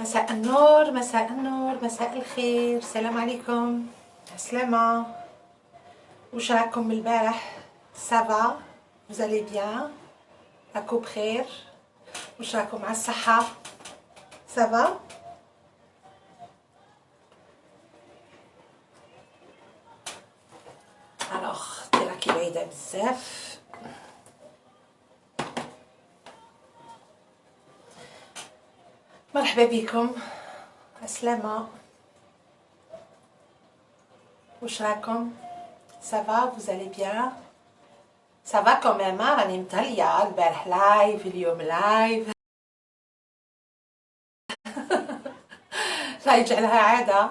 مساء النور مساء النور مساء الخير، السلام عليكم. عسلامة، واش راكم البارح؟ سافا؟ vous allez bien؟ راكو بخير؟ واش راكم على الصحة؟ سافا؟ الوغ تي راكي بعيدة بزاف. مرحبا بكم، عسلامة، واش راكم؟ سافا؟ vous allez bien؟ سافا كوميم. راني متهلية، البارح لايف، اليوم لايف. لا يجعلها عادة.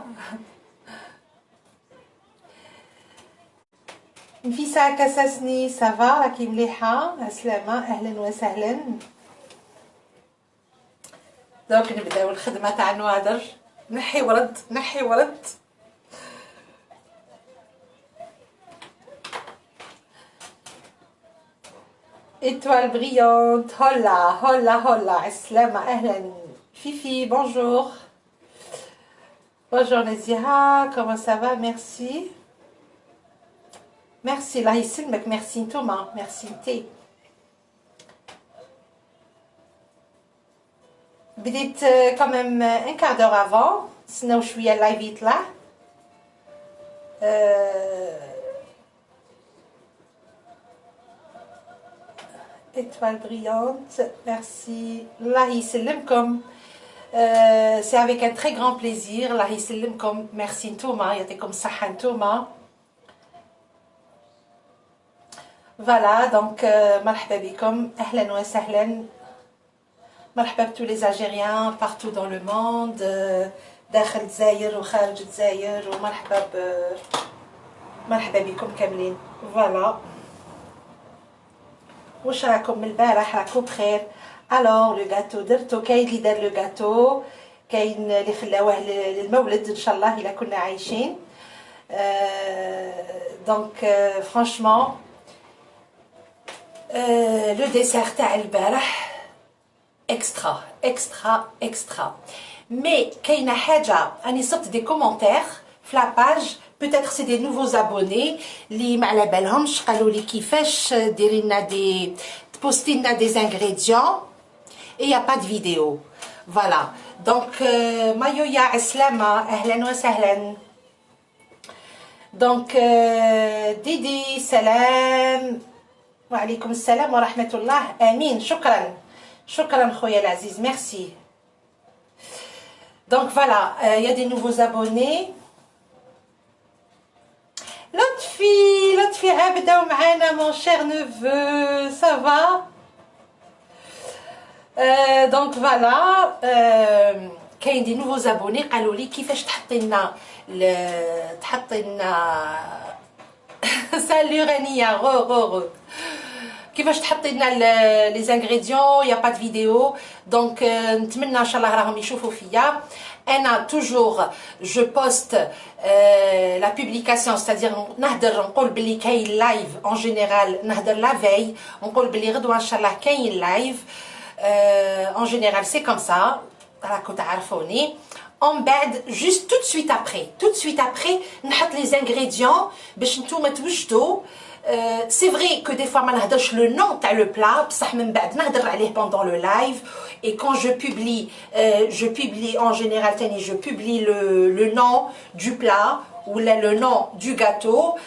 نفيسة كساسني، سافا؟ راكي مليحة؟ عسلامة، أهلا وسهلا. دوك نبداو الخدمة تاع نوادر. نحي ورد نحي ورد. إيتوال بريونت، هولا هولا هولا، عسلامة، أهلا. فيفي بونجور. بونجور نزيها، كومون سافا؟ ميرسي ميرسي، الله يسلمك. ميرسي نتوما، ميرسي نتي. بديت كمام ان كاردور افون، نستناو شويه اللايف يطلع. étoile brillante, merci. الله يسلمكم. c'est avec un très grand plaisir. الله يسلمكم، ميرسي نتوما، يعطيكم الصحه نتوما. فوالا دونك مرحبا بكم، اهلا وسهلا. مرحبا بتو لي الجيريان بارتو دون لو موند، داخل الجزائر وخارج الجزائر، ومرحبا مرحبا بكم كاملين. فوالا، واش راكم من البارح؟ راكم بخير؟ الوغ لو غاتو درتو، كاين اللي دار لو غاتو، كاين اللي خلاوه للمولد ان شاء الله الا كنا عايشين. دونك فرانشمون لو ديسير تاع البارح اكسترا اكسترا اكسترا. مي كاينه حاجه، اني صرت دي كومونتير في لاباج، peut-être c'est des nouveaux abonnés اللي ما على بالهمش، قالوا لي كيفاش ديري لنا دي تبوستي لنا دي انغريديون et y a pas de vidéo. Voilà. Donc مايويا عسلامة، اهلا وسهلا. دونك ديدي سلام، وعليكم السلام ورحمة الله. امين، شكرا شكرا خويا العزيز، ميرسي. Donc voilà, il y a des nouveaux abonnés. لطفي عابدة ومعانا مون شير نوفو، سافا؟ دونك فوالا، كاين دي نوفو زابوني قالوا لي كيفاش تحطي لنا سالي غنية غو كيفاش تحطي لنا لي زانغريديون، يا با د فيديو. دونك نتمنى ان شاء الله راهم يشوفوا فيا. انا توجور جو بوست لا بوبليكاسيون، ستادير نهدر نقول بلي كاين لايف اون جينيرال، نهدر لا في نقول بلي غدوه ان شاء الله كاين لايف. اون جينيرال سي كوم سا، راكو تعرفوني. من بعد جوست تو سويت ابري نحط لي زانغريديون باش نتوما توجدوا. C'est vrai que des fois ما نهدرش le nom تاع le plat، بصح من بعد نهدر عليه pendant le live. Et quand je publie en général تاني je publie le nom du plat ou le nom du gâteau.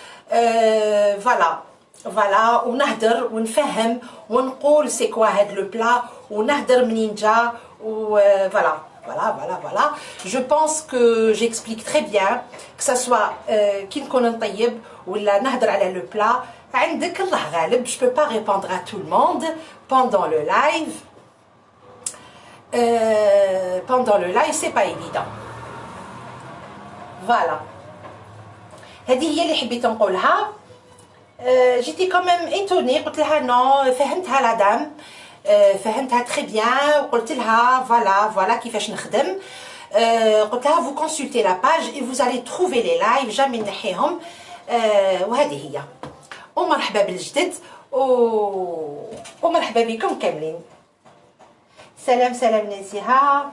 voilà ونهدر ونفهم ونقول c'est quoi هاد le plat، ونهدر منين جا، و voilà. Je pense que j'explique très bien, que ça soit كي نكون نطيب ولا نهدر على le plat. عندك الله غالب، je peux pas répondre à tout le monde pendant le live. C'est pas évident. Voilà. هذه هي اللي حبيت نقولها. جيتي quand même étonnée، قلت لها non، فهمتها لا دام، فهمتها تري بيان، وقلت لها فوالا كيفاش نخدم. قلت لها vous consultez la page et vous allez trouver les lives، جامي نحيهم. وهذه هي. ومرحبا بالجدد ومرحبا بكم كاملين. سلام نزيهة.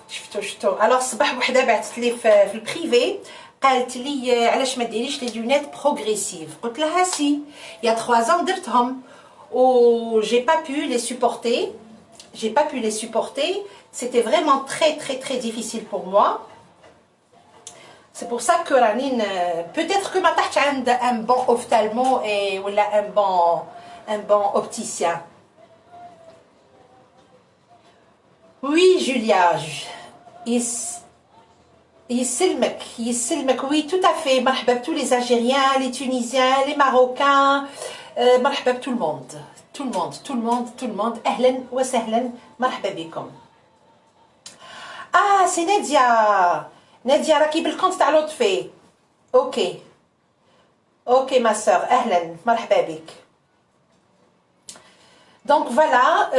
شفتو الوغ الصباح وحده بعثت لي في البريفي قالت لي علاش ما ديريش لي لونيت بروغريسيف قلت لها سي يا 3 ans درتهم و j'ai pas pu les supporter c'était vraiment très difficile pour moi c'est pour ça que راني peut-être que ما طحتش عند un bon ophtalmo et ولا un bon opticien. Oui, Julia. يسلمك oui tout à fait مرحبا بتو les Algériens les Tunisiens les Marocains مرحبا بتو الموند اهلا وسهلا مرحبا بكم. سي نادية راكي بالكونت تاع لطفي. اوكي ما سور اهلا مرحبا بك. Donc voilà,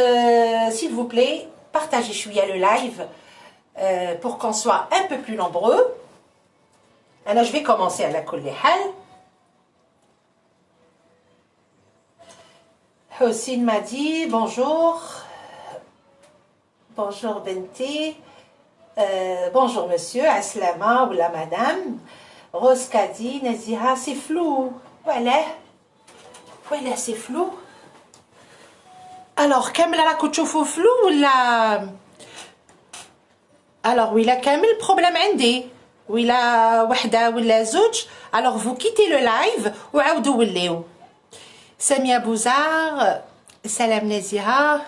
s'il vous plaît, partagez شويه le live pour qu'on soit un peu plus nombreux. Alors je vais commencer à la كل حال. Hossein m'a dit bonjour. Bonjour Benti. Bonjour monsieur, Aslama ou la madame. Rose Kadi, Nazira, c'est flou. Voilà, c'est flou. Alors, كامل راكو تشوفوا flou ولا alors ولا كامل problème عندي ولا وحده ولا زوج. alors vous quittez le live وعاودوا وليو. Samia Bouzard, salam Nazira.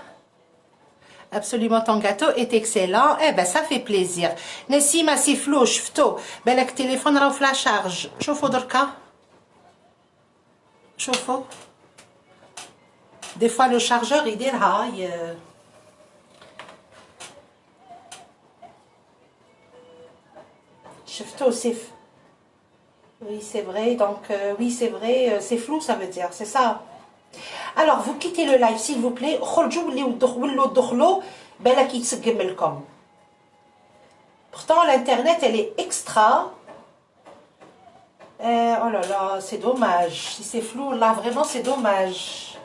Absolument ton gâteau est excellent. Eh ben ça fait plaisir. Nassima c'est flou شفتو بالك التليفون راهو في لا شارج. شوفوا دركا شوفوا des fois le chargeur il déraille. شفتو c'est oui c'est vrai donc oui c'est vrai c'est flou ça veut dire c'est ça. Alors vous quittez le live s'il vous plaît. خرجوا ولوا دخلوا بالك يتسقم لكم. Pourtant l'internet elle est extra. Oh là là c'est dommage si c'est flou là vraiment c'est dommage.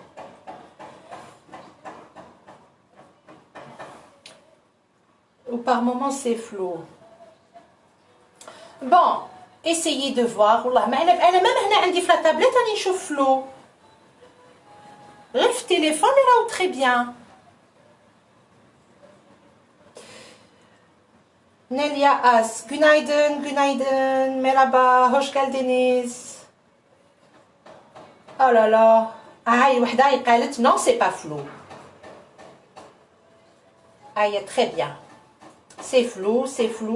Ou par moment c'est flou. Bon essayez de voir. والله ما انا même هنا عندي في لا تابلت راني نشوف فلو. غير في التليفون راهو très bien. Nelia As, günaydın, merhaba, hoş geldiniz. Oh là là. هاي وحده قالت non c'est pas flou. هاي très bien. C'est flou,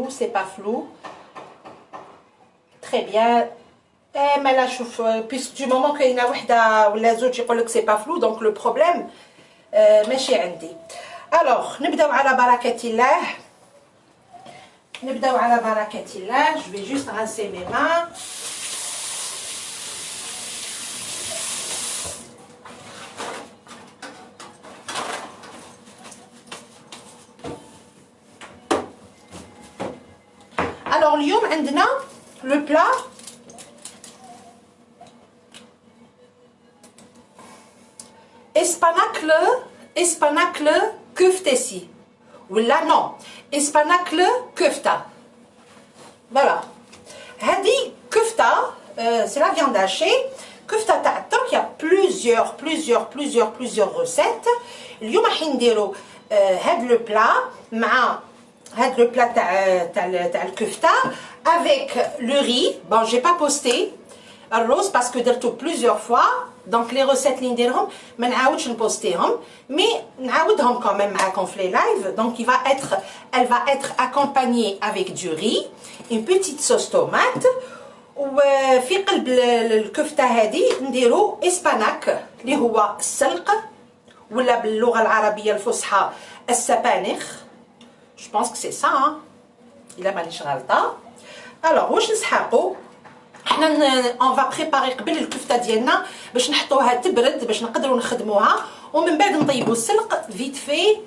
c'est pas flou. Très bien. ما لا شوف puisque du moment كاينه وحده ولا زوج يقول لك c'est pas flou donc le problème ماشي عندي. alors نبداو على بركة الله. Je vais juste rincer mes mains. Alors اليوم عندنا le plat espanacle köftesi. ولا non espanacle köfta. Voilà. Hadi köfta, c'est la viande hachée. Köfta ta'atok, il y a plusieurs recettes. اليوم راح نديرو هاد لو بلا مع هاد لو بلا تاع الكفته avec le riz. Bon, j'ai pas posté الرز parce que درتو plusieurs fois. Donc les recettes اللي نديرهم ما نعاودش نبوستيهم mais نعاودهم quand même معاكم في les live. Donc elle va être accompagnée avec du riz, une petite sauce tomate وفي قلب الكفته هذه نديرو اسباناك اللي هو السلق ولا باللغه العربيه الفصحى السبانخ. Je pense que c'est ça hein. الا مانيش غلطه. alors واش نسحقوا حنا on va préparer قبل الكفته ديالنا باش نحطوها تبرد باش نقدروا نخدموها ومن بعد نطيبوا السلق فيت في.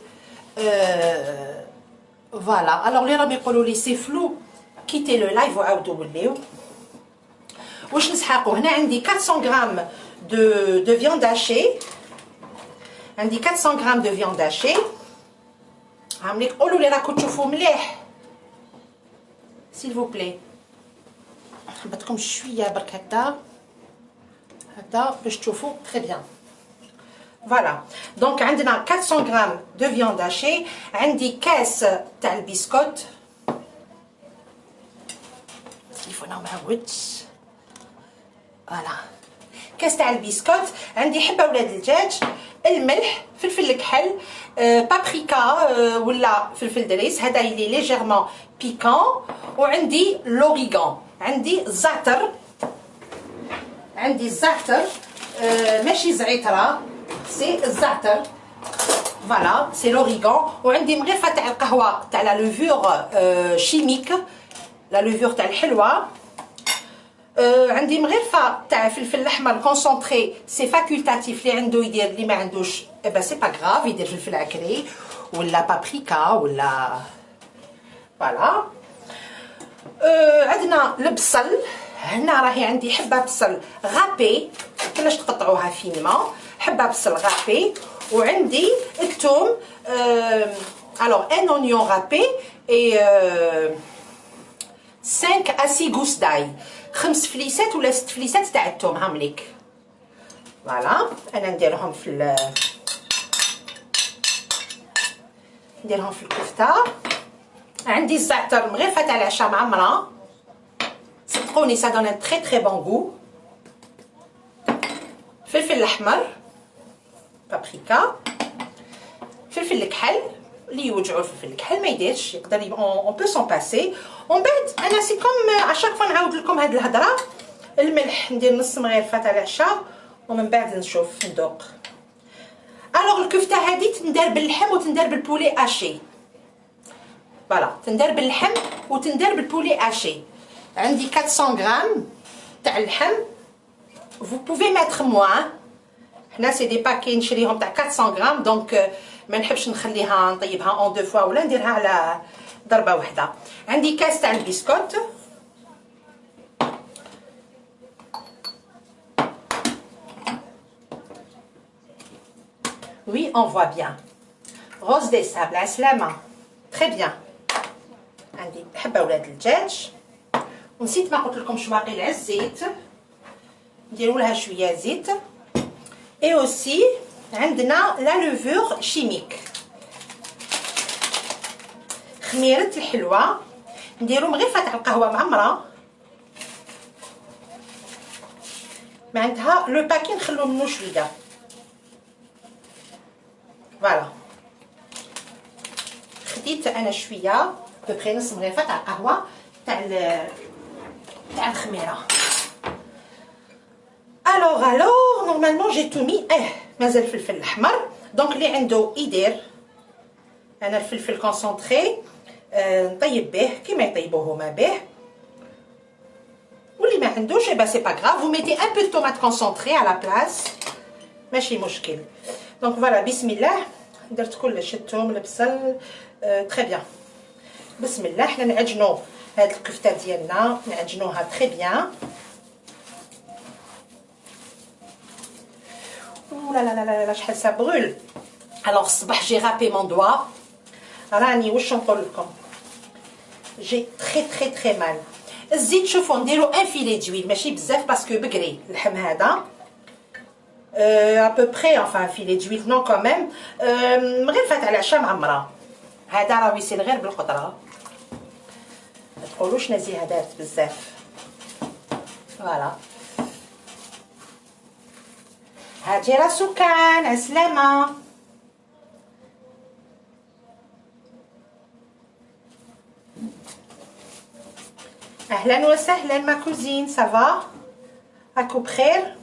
فوالا alors اللي راهم يقولوا لي سي فلو كيتي لو لايف وعاودوا وليو. واش نسحقوا هنا عندي 400 غرام de viande hachée. عندي 400 غرام de viande hachée. عاملين قولوا لي راكم تشوفوا مليح. s'il vous plaît. نحبطكم شويه برك هكذا باش تشوفوا très bien. Voilà. Donc عندنا 400 غرام de viande hachée. عندي كاس تاع البسكوت. التليفون ما عودش. فوالا. كاس تاع البسكوت. عندي حبه ولاد الدجاج، الملح، فلفل الكحل، بابريكا ولا فلفل دريس، هذا يلي ليجيرمون بيكون، وعندي لوريغان، عندي الزعتر، ماشي زعتره، سي الزعتر، فوالا سي لوريغان، وعندي مغرفه تاع القهوه تاع لا لوفور شيميك، لا لوفور تاع الحلوه، عندي مغرفه تاع فلفل الاحمر كونسونطري، سي فاكولتاتيف، اللي عنده يدير، اللي ما عندوش با سي با غراف، يدير فلفل عكري ولا بابريكا ولا فوالا. عندنا البصل، هنا راهي عندي حبه بصل غابي، كيفاش تقطعوها فينمون، حبه بصل غابي، وعندي الثوم، الوغ ان اونيون غابي اي 5 à 6 gousses d'ail، 5 فليسات ولا 6 فليسات تاع الثوم هامليك. فوالا انا نديرهم في الكفته. عندي الزعتر، مغرفه تاع العشاء معمره، صدقوني سا دون ان تري تري بون غو. فلفل الاحمر، بابريكا، فلفل الكحل، اللي يوجعوا الفلفل الكحل ما يديرش، يقدر اون بو سون باسي. ومن بعد انا سي كوم اشاك فوا نعاود لكم هاد الهضره. الملح ندير نص مغرفه تاع العشاء، ومن بعد نشوف ندوق. الوغ الكفته هادي تندار باللحم وتندار بالبولي اشي، فوالا تندار باللحم وتندار بالبولي اشي. عندي 400 غرام تاع اللحم، vous pouvez mettre moins، حنا سي دي باكي نشريهم تاع 400 غرام، دونك ما نحبش نخليها نطيبها اون دو فوا ولا نديرها على ضربه واحده. عندي كاس تاع البسكوت، oui on voit bien. Rose des sables عسلامه، très bien. عندي حبه ولاد الدجاج، ونسيت ما قلت لكم شواقي على الزيت، نديروا لها شويه زيت. اي اوسي عندنا لا لوفور شيميك، خميره الحلوه، نديروا مغرفه تاع القهوه معمره، معناتها لو باكي نخلو منو شويه. فوالا خديت انا شويه ببخي نص مغرفه تاع القهوه تاع الخميره. الوغ نورمالمون جي تو مي، مازال الفلفل الاحمر، دونك اللي عنده يدير. انا الفلفل كونسونطري نطيب به كيما يطيبوه هما به، واللي ما عندوش با سي با غراف، فو ميتي ان بو دو طوماط كونسونطري على بلاص، ماشي مشكل. دونك فوالا بسم الله، درت كلش، الثوم البصل، تري بيان. بسم الله، حنا نعجنوا هاد الكفته ديالنا، نعجنوها تري بيان. لا لا لا لا شحال سا بغول. الوغ الصباح جي رابي مون دوا، راني واش نقول لكم، جي تري تري تري مال. الزيت شوفوا نديرو ان فيلي دويل، ماشي بزاف باسكو بكري اللحم هذا à peu près، enfin filet d'huile non quand même، مغرفه تاع العشاء معمره، هذا راه يصير غير بالقدره، ما تقولوش نزيهه دارت بزاف. فوالا هاجي راسو كان عسلامه. اهلا وسهلا ما كوزين، سافا راكو بخير؟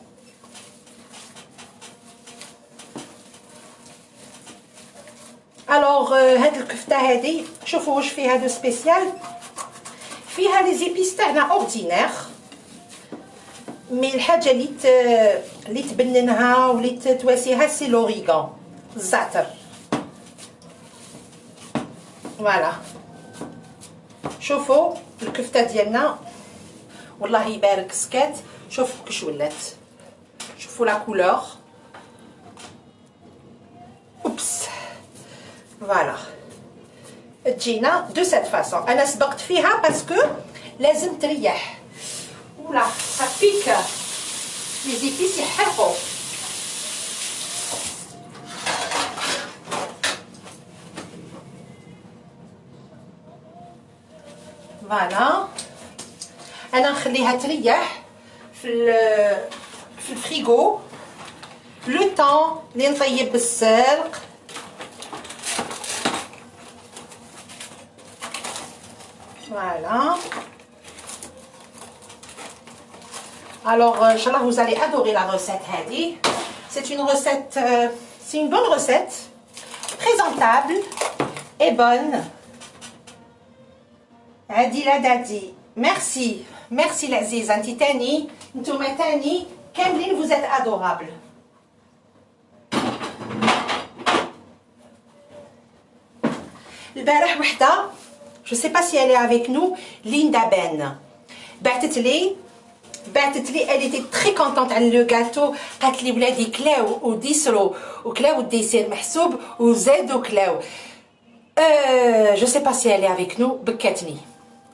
الوغ هاد الكفته هادي شوفوا واش فيها دو سبيسيال، فيها لي زيبيس تاعنا اوردينير، مي الحاجه اللي تبننها واللي تواسيها سي لوريغان، الزعتر. فوالا شوفوا الكفته ديالنا، والله يبارك سكات، شوفوا كيش ولات، شوفوا لا كولور، اوبس. فوالا تجينا دو سيت فاسون. انا سبقت فيها باسكو لازم تريح. ولا صافيك لي زيبيس يحرقوا. فوالا انا نخليها تريح في الفريغو لو طون لي نطيب بالسلق. Voilà. Alors, Inch'Allah, vous allez adorer la recette Hadi. C'est une recette, c'est une bonne recette, présentable et bonne. Hadi la Dadi. Merci. Merci l'Aziz. Anti Tani, Ntouma Tani, Kamlin, vous êtes adorables. البارح وحده je sais pas si elle est avec nous, Linda Ben. Elle était très contente على le gâteau. قالت لي ولادي كلاو وديسرو وكلاو الديسير محسوب وزادوا كلاو. je sais pas si elle est avec nous. بكاتني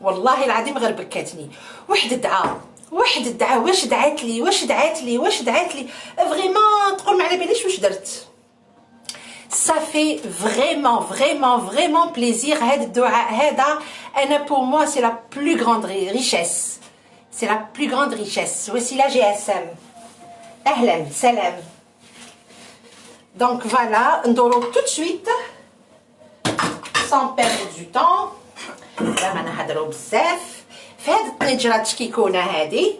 والله العظيم غير بكاتني. واحد دعا واش دعات لي فريمون تقول ما على باليش واش درت. Ça fait vraiment plaisir. Pour moi, c'est la plus grande richesse. C'est la plus grande richesse. Voici la GSM. Ahlan, salam. Donc voilà, ndoro tout de suite, sans perdre du temps. Là, on a hadrou bzaf. فهاد الطنجرات كيكونه هادي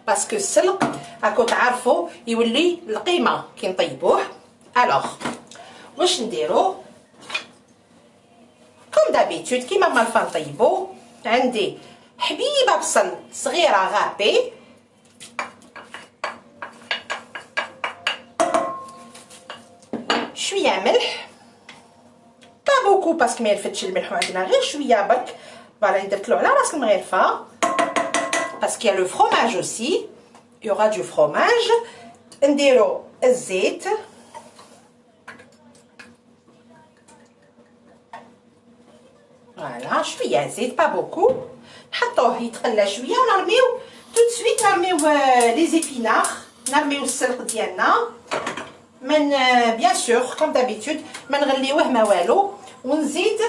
باسكو السلق راكو تعرفوا يولي القيمه كي نطيبوه. الوغ واش نديرو كوم دابيتود كيما ما الفا نطيبو. عندي حبيبه بصل صغيره غابي، شويه ملح با بوكو باسكو ما يلفتش الملح عندنا غير شويه برك. فوالا درت له على راس المغرفه باسكو يا لو فروماج اوسي يوغا دو فروماج. نديرو الزيت فوالا شويه زيت با بوكو، نحطوه يتقلى شويه ونرميو تو سويت. نرميو لي زيبينار، نرميو السلق ديالنا من بيان سور كوم دابيتود ما نغليوه ما والو. ونزيد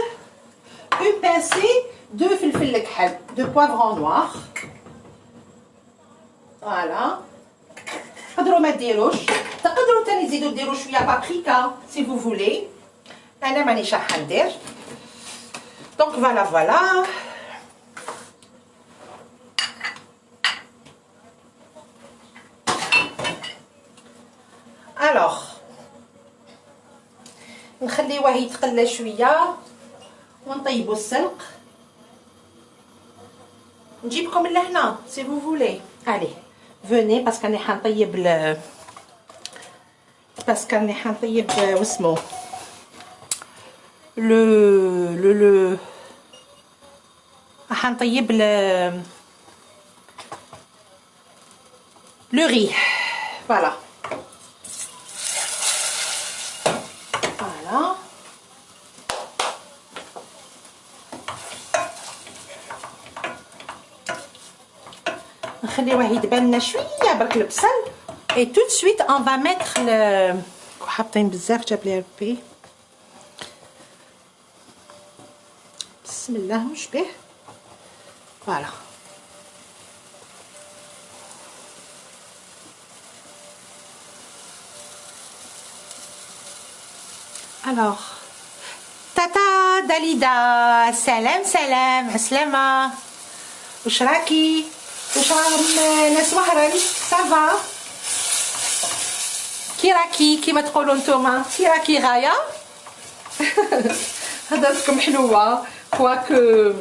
اون بانسي دو فلفل الكحل دو بوافرون نوار. فوالا تقدروا ما ديروش، تقدروا تاني تزيدوا ديروا شويه بابريكا سي فو فولي. انا مانيش راح ندير. Donc voilà. Alors نخليوه يتقلى شويه ونطيبوا السلق. نجيبكم لهنا سي فو فولي. allez venez باسكو راني حنطيب واسمو le حنطيب le riz. Voilà. نخليوه يدبل لنا شويه برك البصل. et tout de suite on va mettre le حاطين بزاف جاب لي ربي. بسم الله واش به. Voilà. Alors تاتا داليدا سلام عسلامة. واش راكي؟ واش راهم ناس وهران؟ صافا كي راكي كيما تقولوا نتوما كي راكي غايه؟ هضرتكم حلوه كواكو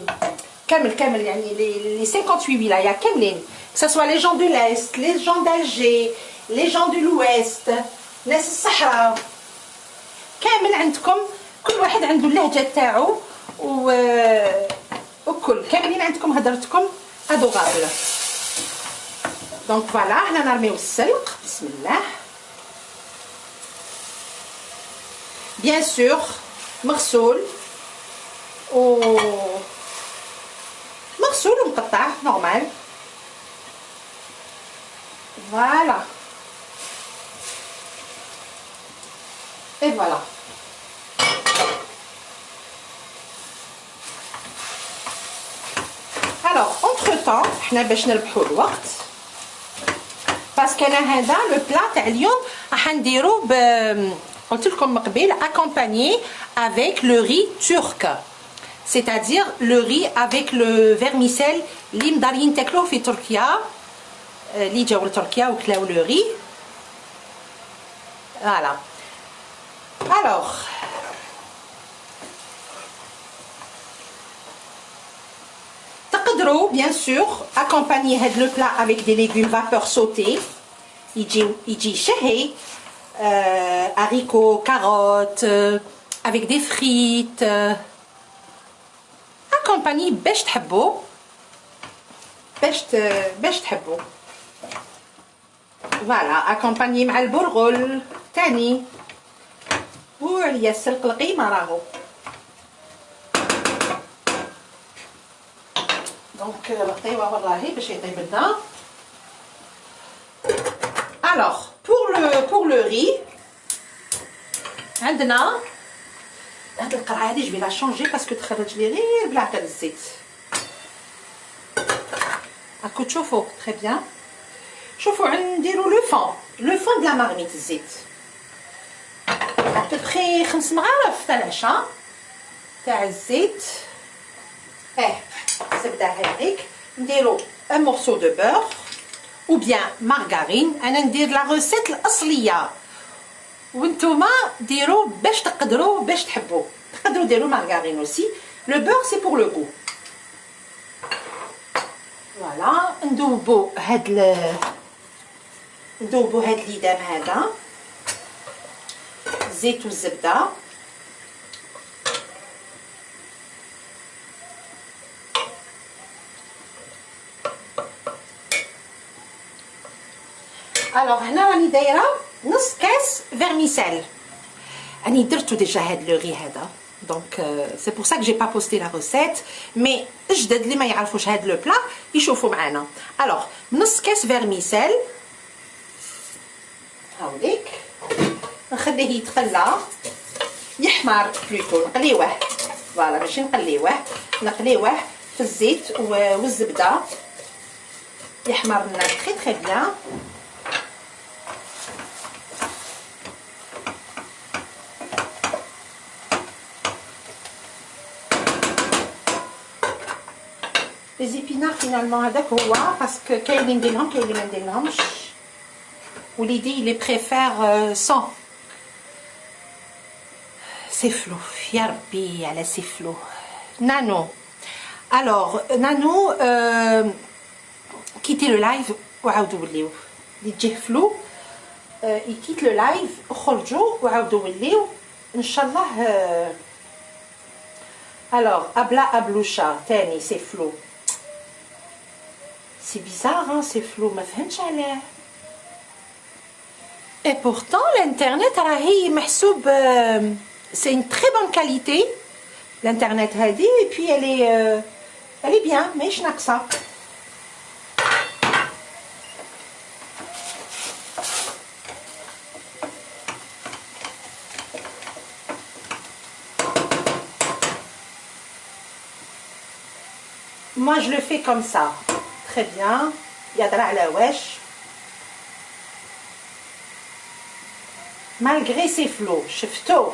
كامل يعني les 58 ولاية كاملين que ce soit les gens de l'Est, les gens d'Alger, les gens de l'Ouest, ناس الصحراء كامل عندكم كل واحد عنده اللهجة تاعو وكل كاملين عندكم هضرتكم ادوغابل. دونك فوالا حنا نرميو السلق بسم الله. بيان سور مغسول مغسول مقطع نورمال. فوالا اي فوالا. الوغ اونتر طون حنا باش نربحوا الوقت باسكو انا هذا لو بلا تاع اليوم راح نديرو قلت لكم من قبل accompagné avec le riz turc, c'est-à-dire le riz avec le vermicelle اللي مدارين تاكلوه في تركيا اللي جاو لتركيا وكلاو لو ري. فوالا الوغ تقدروا bien sûr accompagner هاد لو بلا avec des légumes vapeur sautés يجي شهي. haricots, carottes, avec des frites, accompagné باش تحبوا باش تحبوا. فوالا accompagné مع البرغل تاني وعليا السلق القيمه راهو. دونك القيمه والله باش يطيب لنا. alors pour le riz عندنا هاد القرعه هادي جو لا شونجي باسكو تخرج لي غير بلعكه الزيت. راكو تشوفوا تري بيان. شوفوا نديرو لو فون دو لا مارميت الزيت ابري 5 مغارف تاع العشاء تاع الزيت. زبده هذيك نديرو ان مورسو دو بور ou bien margarine. انا ندير لا روسيت الاصليه وانتوما ديروا باش تقدروا باش تحبوا. تقدروا ديروا margarine aussi. le beurre c'est pour le goût. فوالا ندوبوا هاد الليدام هذا الزيت والزبده. الوغ هنا راني دايره نص كاس فيرميسيل. راني درتو ديجا هاد لو غي هذا دونك سي بور سا كو جي با بوستي لا روسيت مي الجدد اللي ما يعرفوش هاد لو بلا يشوفوا معانا. الوغ نص كاس فيرميسيل هاوليك نخليه يتقلى يحمر بلوتو نقليوه. فوالا ماشي نقليوه نقليوه في الزيت والزبده يحمر لنا تري تري بيان. Les épinards finalement هذاك هو باسكو كاين نديرهم كاين ما نديرهمش وليدي لي بريفير سون سيفلو. يا ربي على سيفلو. نانو الوغ نانو كيتي لو لايف وعاودوا وليو اللي تجيه فلو يكيت لو لايف وخرجوا وعاودوا وليو ان شاء الله. الوغ ابلا ابلوشا تاني سيفلو. C'est bizarre, hein, c'est flou, ما فهمتش علاه. Et pourtant l'internet راهي محسوب c'est une très bonne qualité l'internet هذه et puis elle est bien ماهيش ناقصه. Moi je le fais comme ça. Très bien. يدرى على واش malgré ces flots. شفتو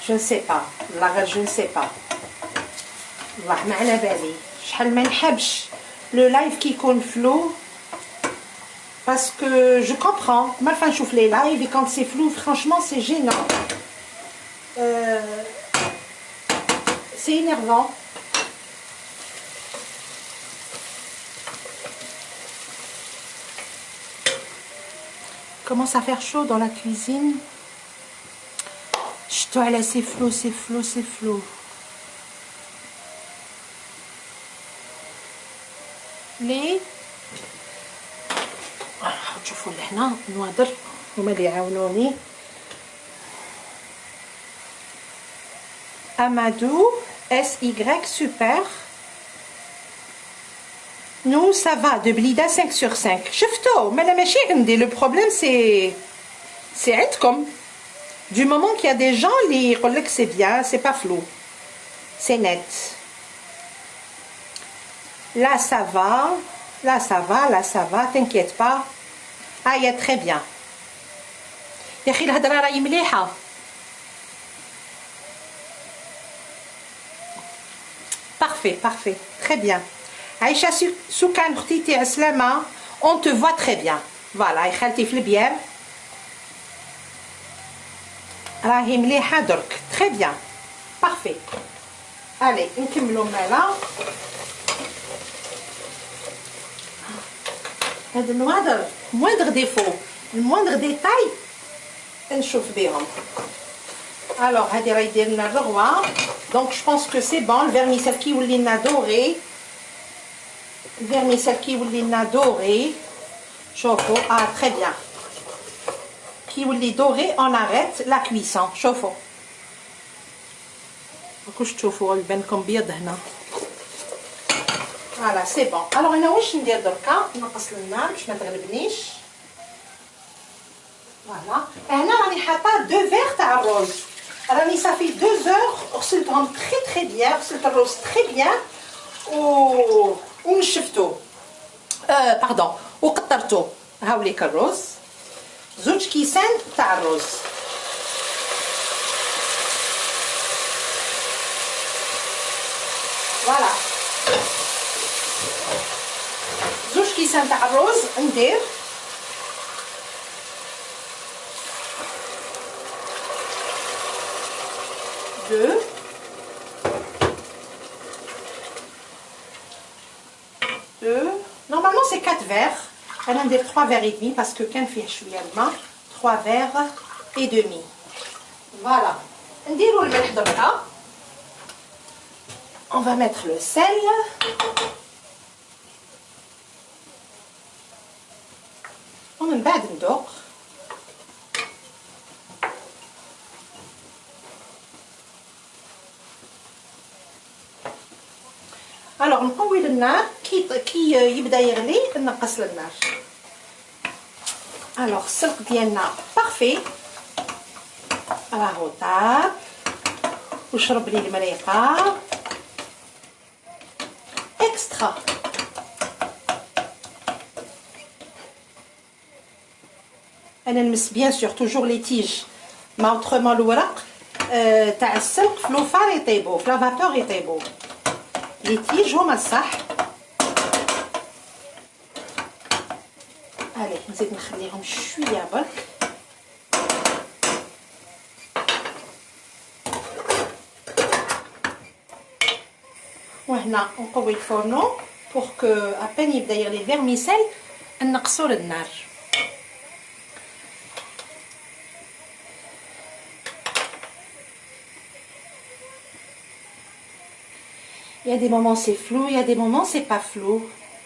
je ne sais pas والله je ne sais pas والله ما على بالي شحال ما نحبش لو لايف كي يكون فلو باسكو je comprends ما نشوف لي لايف et quand c'est flou franchement c'est gênant c'est énervant. Commence à faire chaud dans la cuisine. Je dois aller, c'est flou, c'est flou, c'est flou. ليه تشوفوا لهنا نوادر هما اللي يعاونوني. Amadou SY super Nous, ça va, de Blida 5 sur 5. شفتوا ما لا ماشي عندي. Le problème, c'est عندكم. Du moment qu'il y a des gens qui disent que c'est bien, c'est pas flou. C'est net. Là, ça va. Là, ça va. Là, ça va. T'inquiète pas. Ah, il y a très bien. يا أخي الهضرة راهي مليحة. Parfait, parfait. Très bien. Aïcha Soukan ختيتي Aslama, on te voit très bien. Voilà, يا خالتي في البيان. راهي مليحة درك. Très bien. Parfait. Allez, نكملوا معنا. هذا moindre défaut, le moindre détail نشوف بهم. Alors, هذه راهي يدير لنا الرغوة. Donc, je pense que c'est bon. Le vermicelle qui يولي لنا doré. Le vermicelle qui يولي لنا doré. شوفوا. Ah, très bien. Qui يولي doré, on arrête la cuisson. شوفوا. راكوش تشوفوا يبانكم بيض هنا. Voilà, c'est bon. Alors, انا واش ندير دركا؟ نقص النار باش ما تغلبنيش. Voilà. هنا راني حاطه 2 verres تاع الروز. راني صافي 2 heures غسلتهم très bien. غسلت الروز très bien. ونشفتو. باردون. وقطرتو. هاوليك الروز. 2 كيسان تاع الروز. فوالا. 2 كيسان تاع الروز ندير. Normalement c'est 4 verres. Elle en a 3 verres et demi parce que quand fait شويه الماء 3 verres et demi. Voilà. نديروا الملح دركا. On va mettre le sel. ومن بعد ندوق. Alors نقوي النار كي يبدا يغلي نقص النار. Alors السلق ديالنا بارفي راهو طاب وشرب لي المريقه اكسترا. انا نمس بيان سور توجور لي تيج ما اوترومون الورق تاع السلق في لوفار يطيبوا في لافابور يطيبوا. لي تيج هما الصح. الي نزيد نخليهم شويه برك. وهنا نقوي الفورنو بور كو ابان يبدا يغلي الفيرميسيل نقصوا النار. Il y a des moments c'est flou, il y a des moments c'est pas flou,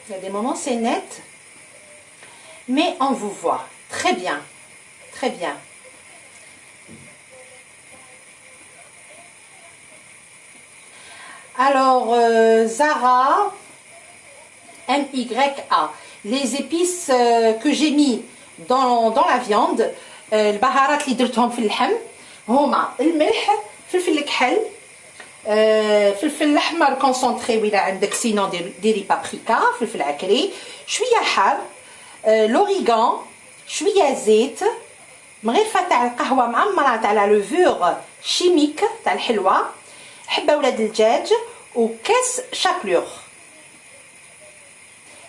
il y a des moments c'est net, mais on vous voit très bien, très bien. Alors Zara MYA, les épices que j'ai mis dans la viande, البهارات اللي درتهم في اللحم هما الملح، فلفل الكحل، فلفل الاحمر كونسونطري ولا عندك، سينو ديري بابريكا، فلفل عكري، شويه حار، لوريغان، شويه زيت، مغرفه تاع القهوه معمره تاع لا لوفور شيميك تاع الحلوه، حبه ولاد الدجاج، وكاس شابلور.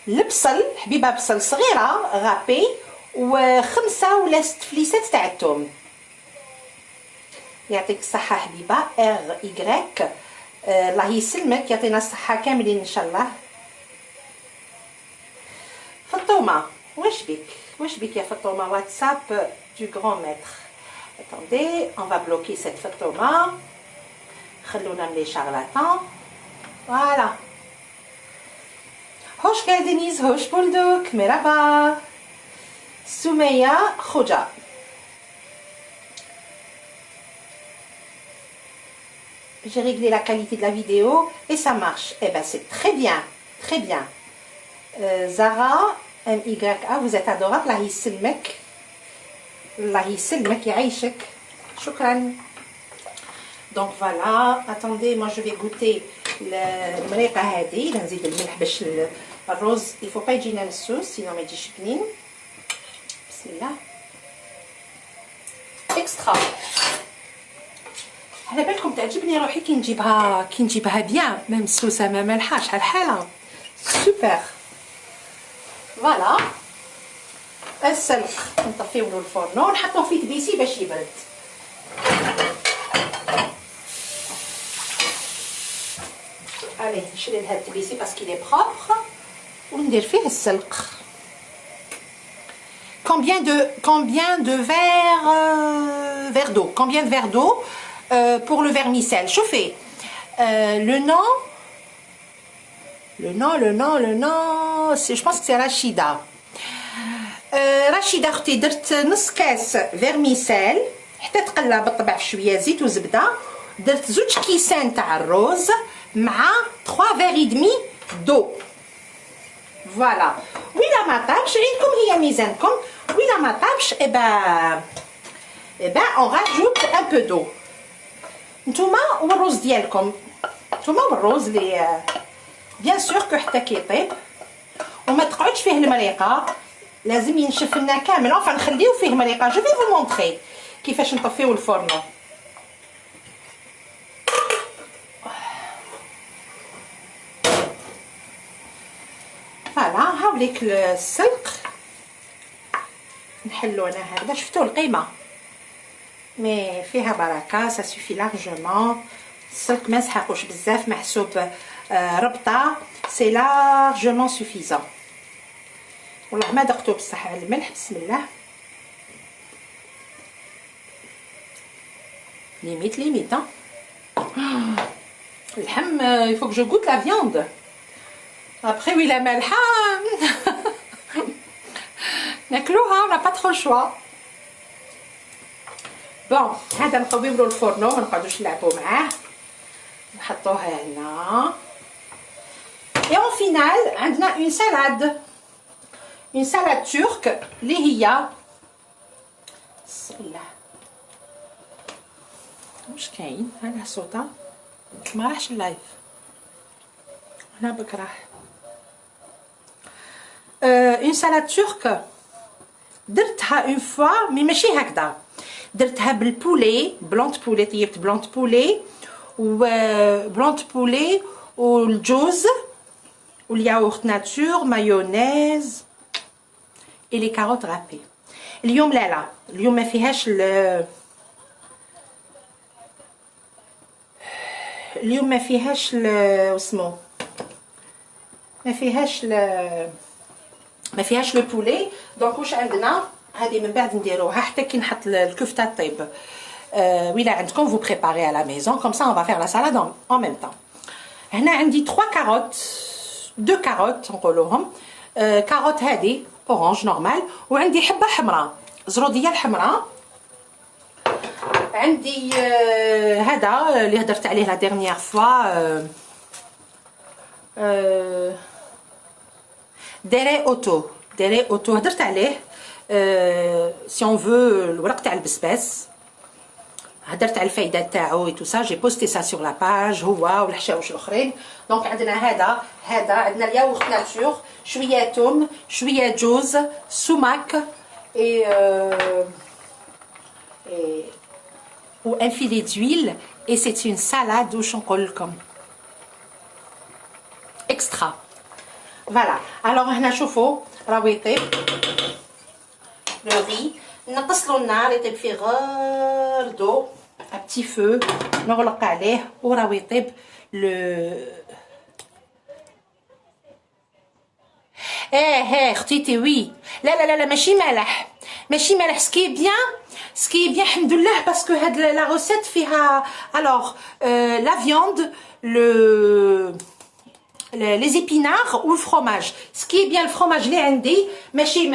البصل حبيبه بصل صغيره غابي، و5 ولا 6 فليسات تاع الثوم. يعطيك الصحة حبيبة ار إيكغيك. الله يسلمك، يعطينا الصحة كاملين إن شاء الله. فطومة واش بك يا فطومة؟ واتساب دو غران ميتر. Attendez, on va bloquer cette فطومة. خلونا ملي شارلاتان. فوالا. هوش كادينيز، هوش بولدوك، مرحبا. سمية خوجة. J'ai réglé la qualité de la vidéo et ça marche. Eh ben c'est très bien, très bien. Zara MYA, vous êtes adorable. Allah يسلمك. الله يسلمك يعيشك. شكرا. Donc voilà, attendez, moi je vais goûter المريقه هذه. نزيد الملح باش الرز il faut pas يجينا مسوس sinon ما يجيش بنين. بسم الله. اكسترا. على بالكم تعجبني روحي كي نجيبها بيان ما مسوسه ما مالحه شحال حاله. سوبر. فوالا. السلق نطفيو له الفرن ونحطوه في تبيسي باش يبرد. الي نشري لهاد التبيسي باسكو لي بروبر وندير فيه السلق. Combien de verres d'eau? Combien de verres d'eau pour le vermicelle? Chauffez. Le nom, je pense que c'est Rachida. رشيدة اختي درت نص كاس فيرميسيل حتى تقلى بالطبع في شويه زيت وزبده. درت 2 كيسان تاع الروز مع 3 فيغ دمي دو. فوالا. وإلا ما طابش عندكم هي ميزانكم. وإلا ما طابش اون راجوت ان بو دو. نتوما والروز ديالكم نتوما والروز لي بيان سور كو حتى كيطيب وما تقعدش فيه المريقه لازم ينشف لنا كامل. enfin نخليو فيه مريقه. جو في فو مونطري كيفاش نطفيو الفرن. فوالا هاوليك السلق نحلو انا هكذا. شفتوا القيمه مي فيها بركه. سا سوفي لارجومون. السلق ما نسحقوش بزاف محسوب ربطه. سي لارجومون سوفيزون. والله ما دقتو بصح على الملح. بسم الله. ليميت ها. اللحم il faut que je goûte la viande. Après ولا مالحه ناكلوها. on n'a pas trop le choix. بون هذا نقويو له الفرن ما نقعدوش نلعبوا معاه. نحطوها هنا. et en final عندنا une salade turque اللي هي بسم الله. واش كاين هذا صوته ما راحش اللايف هنا بكره. une salade turque درتها اون فوا مي ماشي هكذا. درتها بالبولي بلونت بولي. طيبت بلونت بولي والجوز والياغورت ناتور مايونيز et les carottes râpées. اليوم لا اليوم ما فيهاش اليوم ما فيهاش واسمو ما فيهاش لو بولي. دونك واش عندنا هذه من بعد نديروها حتى كي نحط الكفته طيب. ولا عندكم vous préparez à la maison comme ça on va faire la salade en même temps. هنا عندي 3 carottes 2 carottes نقولوهم. كاروت هذه اورانج نورمال. وعندي حبه حمراء زروديه الحمراء. عندي هذا اللي هدرت عليه لا ديرنيير فوا ديري اوتو هدرت عليه. سي اون فو الورق تاع البسباس هدرت على الفايده تاعو اي تو سا. جي بوستي سا سور لا باج هو والحشاوش الاخرين. دونك عندنا هذا عندنا الياغورت ناتور شويه توم شويه جوز سماك اي ou un filet d'huile et c'est une salade واش نقول لكم اكسترا. فوالا. الوغ هنا شوفوا راهو يطيب لو ري. نقصلو النار يطيب فيه غير دو ا بتي فو نغلق عليه وراهو يطيب لو. اختيتي وي لا ماشي مالح سكي بيان الحمد لله باسكو هاد لا روسيت فيها الوغ لا فياند لي زيبينار و الفرomage. سكي بيان الفرomage اللي عندي ماشي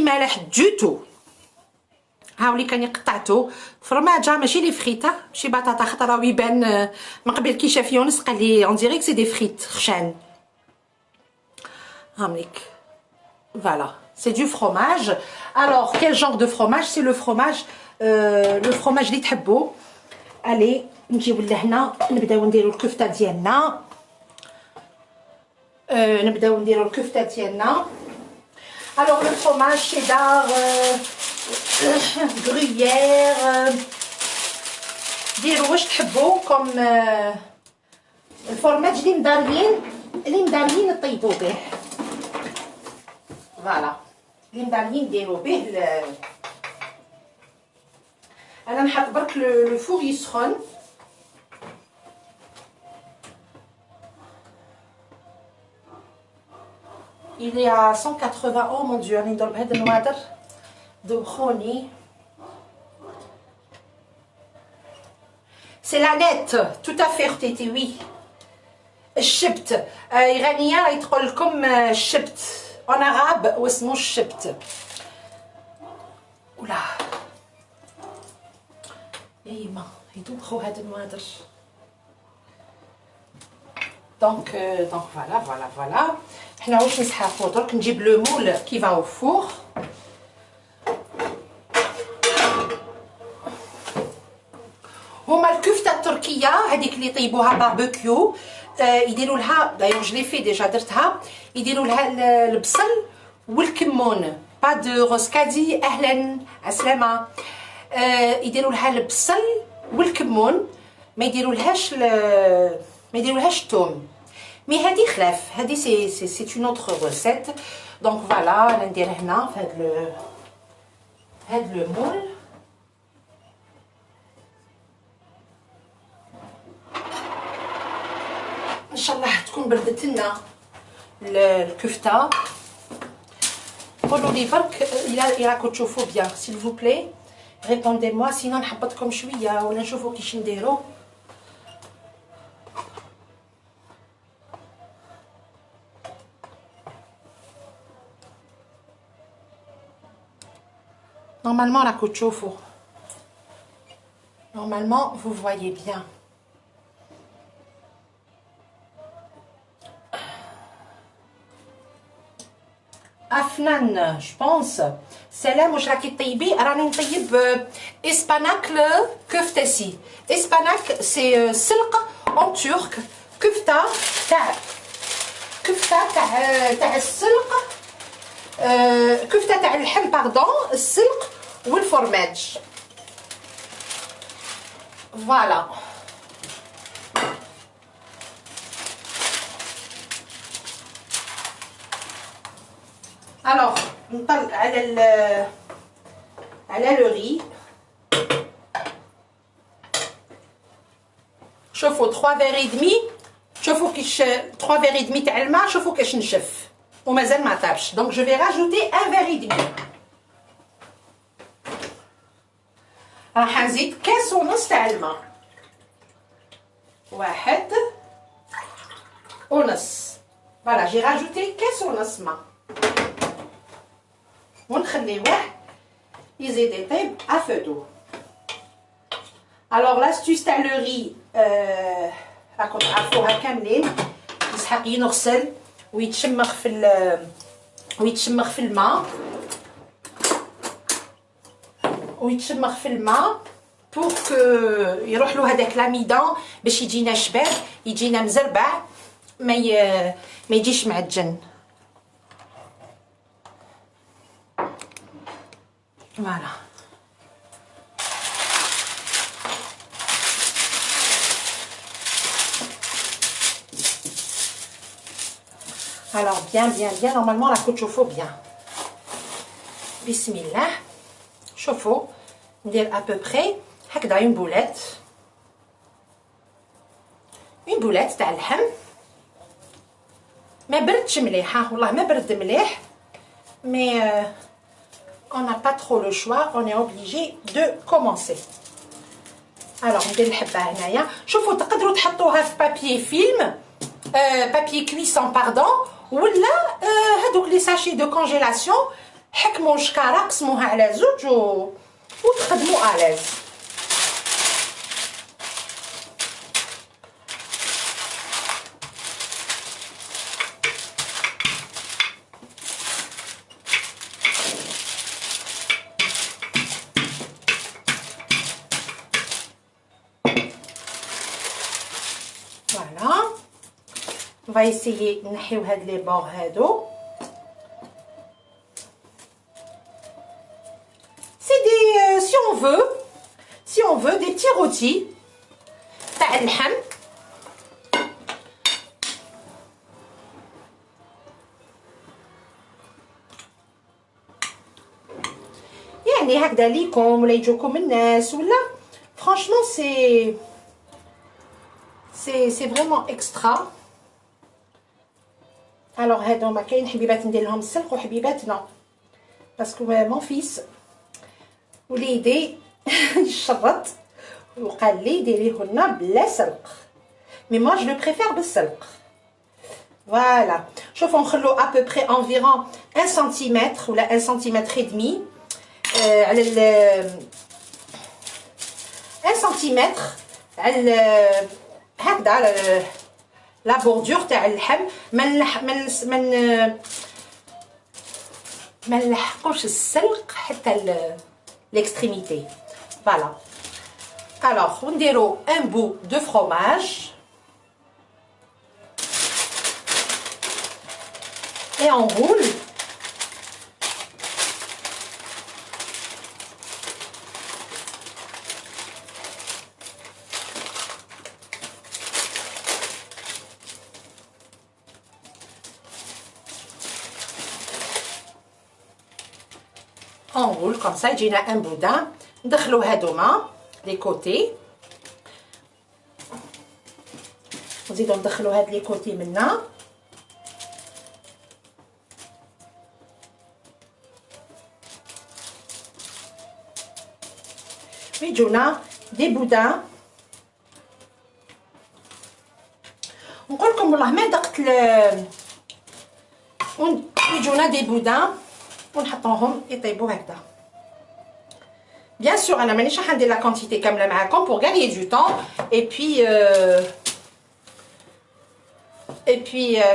مالح دو تو. هاولي كاني قطعتو فرماجه ماشي لي فريتا ماشي بطاطا خطره ويبان من قبل كي شاف يونس قال لي اون ديريك سي دي فريت خشان. هامليك. Voilà, c'est du fromage. Alors, quel genre de fromage? C'est le fromage اللي تحبوا. Allez, نجيو لهنا نبداو نديرو الكفته ديالنا. Alors, le fromage cheddar, gruyère, ديروا واش تحبوا كم الفرماج اللي مدارين طيبوا به. فوالا اللي مدارين ديروا به. انا نحط برك لو فور يسخن. Il est à 180. Oh mon dieu, راني نضرب هاد النوادر دوخوني. C'est la nette, tout à fait اختي. وي الشبت ايغانيه راهي تقول لكم الشبت en arabe واسمو الشبت. ولا ايما يدوخو هاد النوادر. دونك فوالا حنا واش نسحقو درك. نجيب لو مول كي فا او فور. هما الكفته التركيه هذيك اللي طيبوها باربيكيو يديروا لها دايوغ جو لي في ديجا درتها. يديروا لها البصل والكمون. با دو روسكادي اهلا عسلامه. يديروا لها البصل والكمون. ما يديرولهاش الثوم. مي هذه خلاف. هذه سي اون اوتر ريسيت. دونك فوالا انا ندير هنا في هاد لو مول. ان شاء الله تكون بردت لنا الكفته. قولوا لي برك الا راكم تشوفوا بيان سيل فو بلي. ريبوندي موا سينو نحبطكم شويه ولا نشوفوا كيش نديرو. Normalement, la côte chauffe. Normalement, vous voyez bien. Afnan, je pense. سلام واش راكي طيبي؟ راني نطيب اسباناك كفتسي. اسباناك سي سلق اون ترك. كفته تاع السلق. كفته تاع اللحم باردون. السلق والفرماج. فوالا الوغ نطلع على لو ري. شوفوا 3 فيغ اي دمي. شوفوا كيش 3 فيغ اي دمي تاع الماء. شوفوا كيش نشف ومازال ما طابش. دونك جو في راجوتي 1 فيغ اي دمي. راح نزيد كاس ونص تاع الماء. 1 ونص. فوالا جي راجوتي كاس ونص ماء ونخليوه يزيد يطيب افو دو. الوغ لاستيس تاع لو ري راكم تعرفوها كاملين. يسحق ينغسل ويتشمخ في الماء. بور كو يروح له هذاك لاميدون باش يجينا شباب يجينا مزربع ما يجيش معجن. فوالا alors bien normalement la côte chauffe bien. Bismillah. شوفوا ندير à peu près هكذا une boulette تاع اللحم. ما بردش مليح. والله ما برد مليح. mais on n'a pas trop le choix, on est obligé de commencer. alors ندير الحبه هنايا. شوفوا تقدروا تحطوها في بابي فيلم بابي كويسون باردون ولا هذوك لي ساشي دو كونجيلاسيون. حكموا شكاره قسموها على زوج وتخدموا الاز. on va essayer نحيو هاد لي بور هادو. C'est des si on veut des petits rôtis تاع اللحم. يعني هكذا ليكم ولا يجوكم الناس ولا franchement c'est vraiment extra. alors هادوما كاين حبيبات ندير لهم السلق وحبيبات نو باسكو مون فيس وليدي يشرط وقال لي ديريه لنا بلا سلق مي moi je le préfère بالسلق. voilà شوفوا نخلو à peu près environ 1 cm ولا 1 cm et demi على 1 cm على هكذا على لا بوردور تاع اللحم. ما نلحقوش السلق حتى l'extrémité. voilà alors نديرو un bout de fromage et on roule. on roule comme ça يجينا un boudin. ندخلو هادوما لي كوتي نزيدو ندخلو هاد لي كوتي منا ويجونا دي بودان. نقولكم والله ما دقت ويجونا دي بودان ونحطوهم يطيبوا هكذا. bien sûr انا مانيش راح ندير لا كونتيتي كامله معاكم pour gagner du temps et puis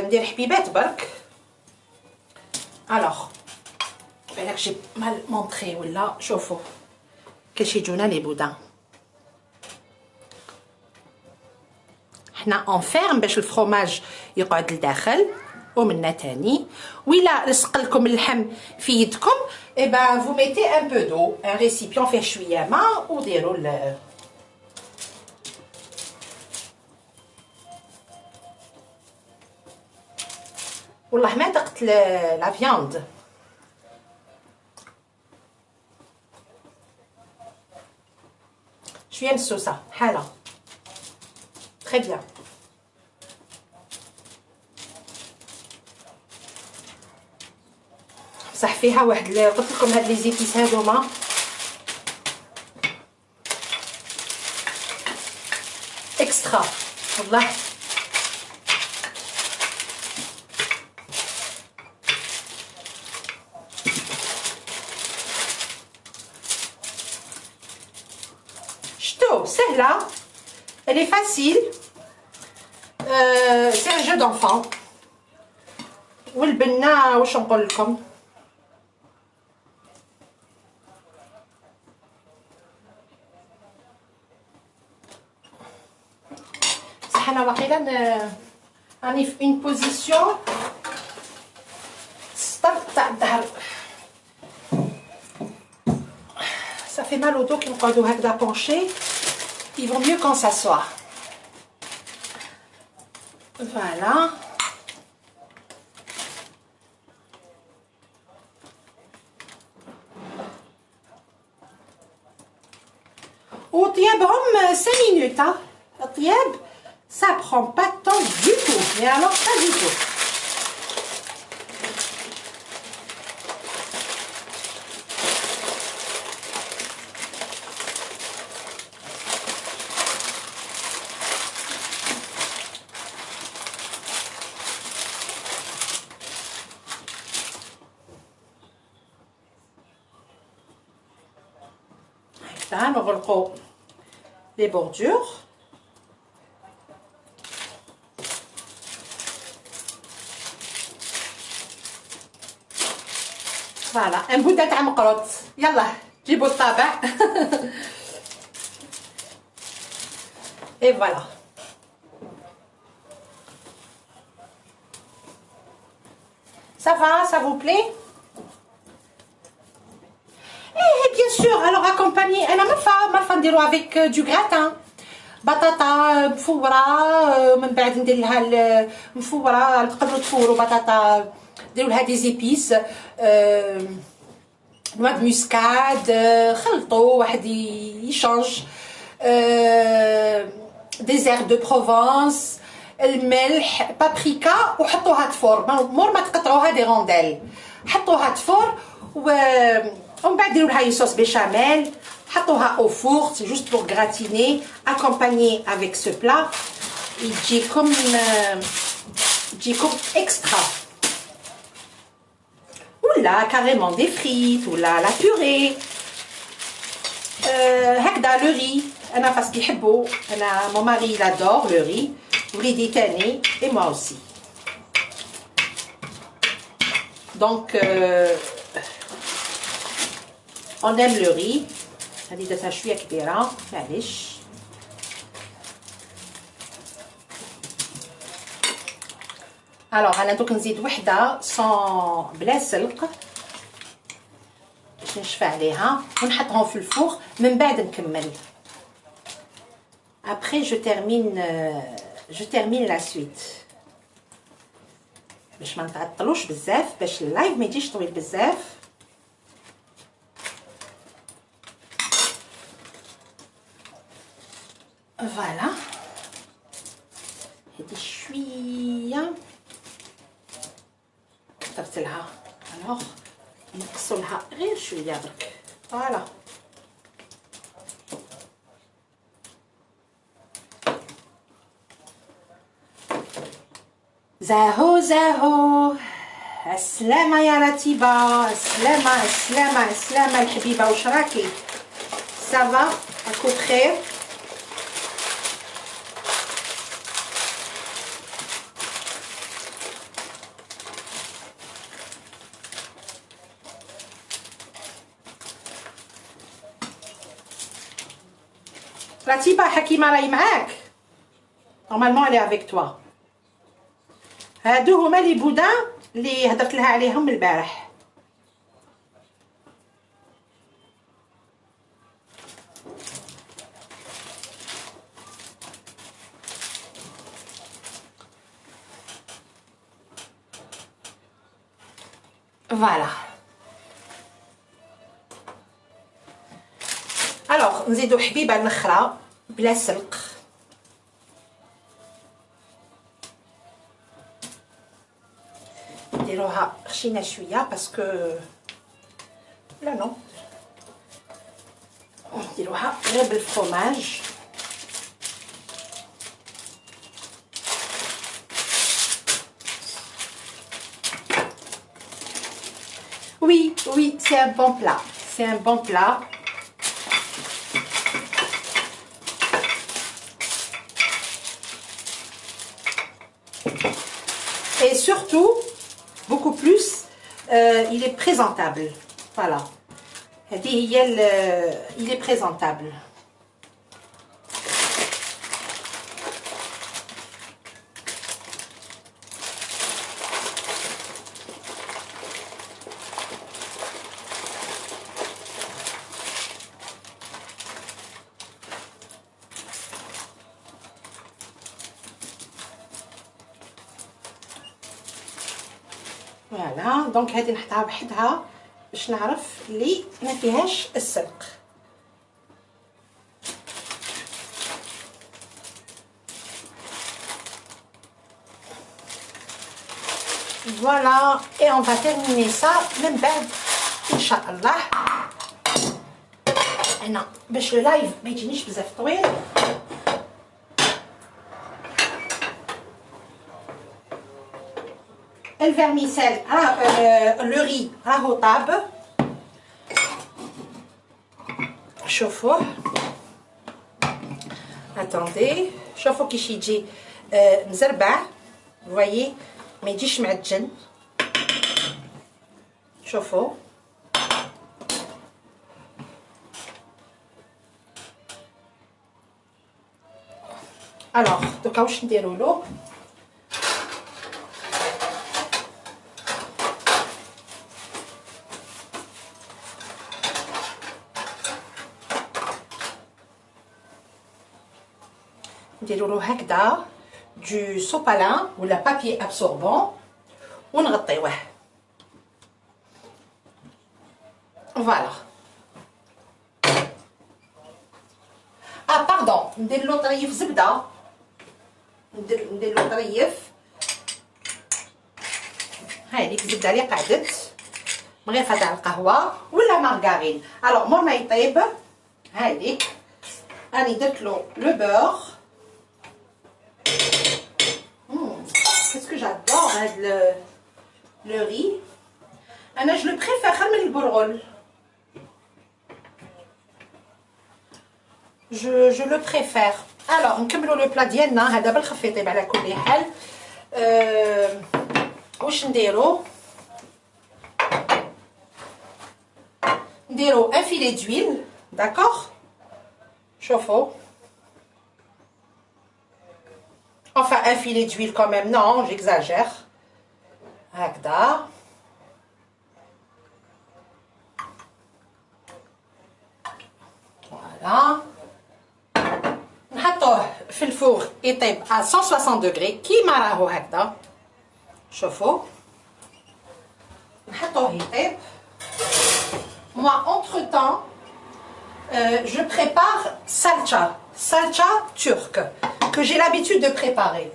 ندير حبيبات برك. alors بالك جي مال مونطري ولا شوفوا كيفاش يجونا لي بودان. حنا اون فيرم باش الفرomage يقعد لداخل ومنا تاني. وإلا لصق لكم اللحم في يدكم اي با فو ميتي ان بو دو ان ريسيبيون فيه شويه ماء وديروا والله ما دقت لا فياند. شويه مسوسه حاله très bien. بصح فيها واحد قلت لكم هاد لي زيتيس هادوما اكسترا والله. شتو سهله elle est facile c'est un jeu d'enfant. والبنه واش نقول لكم بصح انا واقيلا راني في اون بوزيسيون السطر تاع الظهر صافي مال au dos كي نقعدو هكذا بونشي il vaut mieux qu'on s'assoit. voilà وطيابهم 5 minutes hein. الطياب ça prend pas de temps du tout mais alors pas du tout. نغلقوا les bordures. فوالا ان بوده تاع مقروط. يلا جيبوا الطابع. اي فوالا ça vous plaît? Et bien sûr, alors accompagner, ma femme نديرو avec du gratin. بطاطا مفوره من بعد ندير لها مفوره تقدروا تفوروا بطاطا ديروا لها دي زيبيس نوا د موسكاد خلطوا واحد يشانج دي زير دو بروفانس الملح بابريكا وحطوها تفور مور ما تقطعوها دي رونديل حطوها تفور ومن بعد ديروا لها صوص بيشاميل حطوها au four, c'est juste pour gratiner, accompagner avec ce plat. يجي comme extra. Oula, carrément des frites, oula, la purée. هكذا le riz. أنا parce qu'il يحبوا. Mon mari il adore le riz. وليدي تاني et moi aussi. Donc on aime le riz. هذه درتها شويه كبيره معليش. الوغ انا دوك نزيد وحده صون بلا سلق باش نشفى عليها ونحطهم في الفوغ من بعد نكمل. ابري جو تيرمين لا سويت باش ما نتعطلوش بزاف باش اللايف ما يجيش طويل بزاف. فوالا هادي شويه كثرت لها الوغ نقصوا لها غير شويه درك. فوالا زاهو زاهو السلامه يا رتيبه السلامه السلامه السلامه الحبيبه واش راكي سافا راكو بخير؟ رتيبة حكيمة راهي معاك نورمالمون اللي افيك توا. هادو هما لي بودان اللي هدرت لها عليهم البارح. فوالا الوغ نزيدو حبيبه الاخرى بلا سلق. نديروها خشينه شويه باسكو لا نو نديروها غير بالفرomage. Oui, oui, c'est un bon plat. C'est un bon plat. Et surtout, beaucoup plus, il est présentable. Voilà. Il est présentable. فوالا دونك هذه نحطها بحدها باش نعرف اللي ما فيهاش السلق. فوالا اي اون فا تيرميني سا من بعد ان شاء الله. انا باش اللايف ما يجينيش بزاف طويل الفيرميسيل لو ري راهو طاب. شوفوه اتوندي شوفوا كيش يجي مزربع فوايي ما يجيش معجن. شوفوا الوغ دوكا واش نديرولو نديروا له هكذا دو سوبالان ولا بابي ابسوربون ونغطيوه. فوالا. باردون، ندير له طريف زبده، ندير له طريف. هاذيك الزبده اللي قعدت مغرفه تاع القهوه ولا مارغارين. الوغ مور ما يطيب هاذيك راني درت له لو بور. كاسكو جادور هاد لو ري. انا جو لو بريفير خير من البرغل. جو لو بريفير. الوغ نكملوا لو بلا ديالنا هذا بالخف يطيب على كل حال. واش نديرو؟ نديرو ان فيلي دويل. داكوغ، شوفوا. Enfin, un filet d'huile quand même. Non, j'exagère. هكذا. Voilà. نحطوه في الفور يطيب à 160 degrés كيما راهو هكذا. شوفوا. نحطوه يطيب. Moi, entre-temps, je prépare salsa turque que j'ai l'habitude de préparer.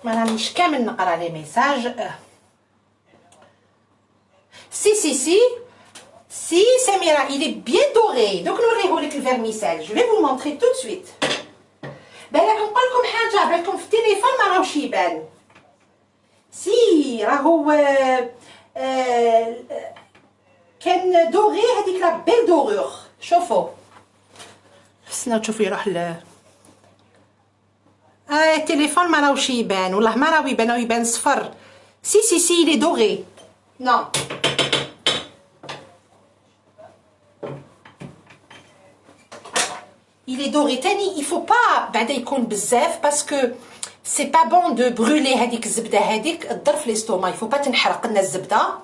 Madame, je كامل نقرا les messages. Si, Samira, il est bien doré. Donc, nous allons le vermicelle. Je vais vous le montrer tout de suite. بالك نقول لكم حاجه، بالكم في التليفون ما راهوش يبان. سي راهو كان دوري هذيك لا بيل دورور. شوفوا، استناو تشوفوا يروح التليفون ما راهوش يبان، والله ما راهو يبان، يبان صفر. سي il est doré. Non. Il est doré تاني. il faut pas بعدا يكون بزاف باسكو سي با بون دو برولي هذيك الزبده هذيك تضر في ليستوما. il faut pas تنحرق لنا الزبده.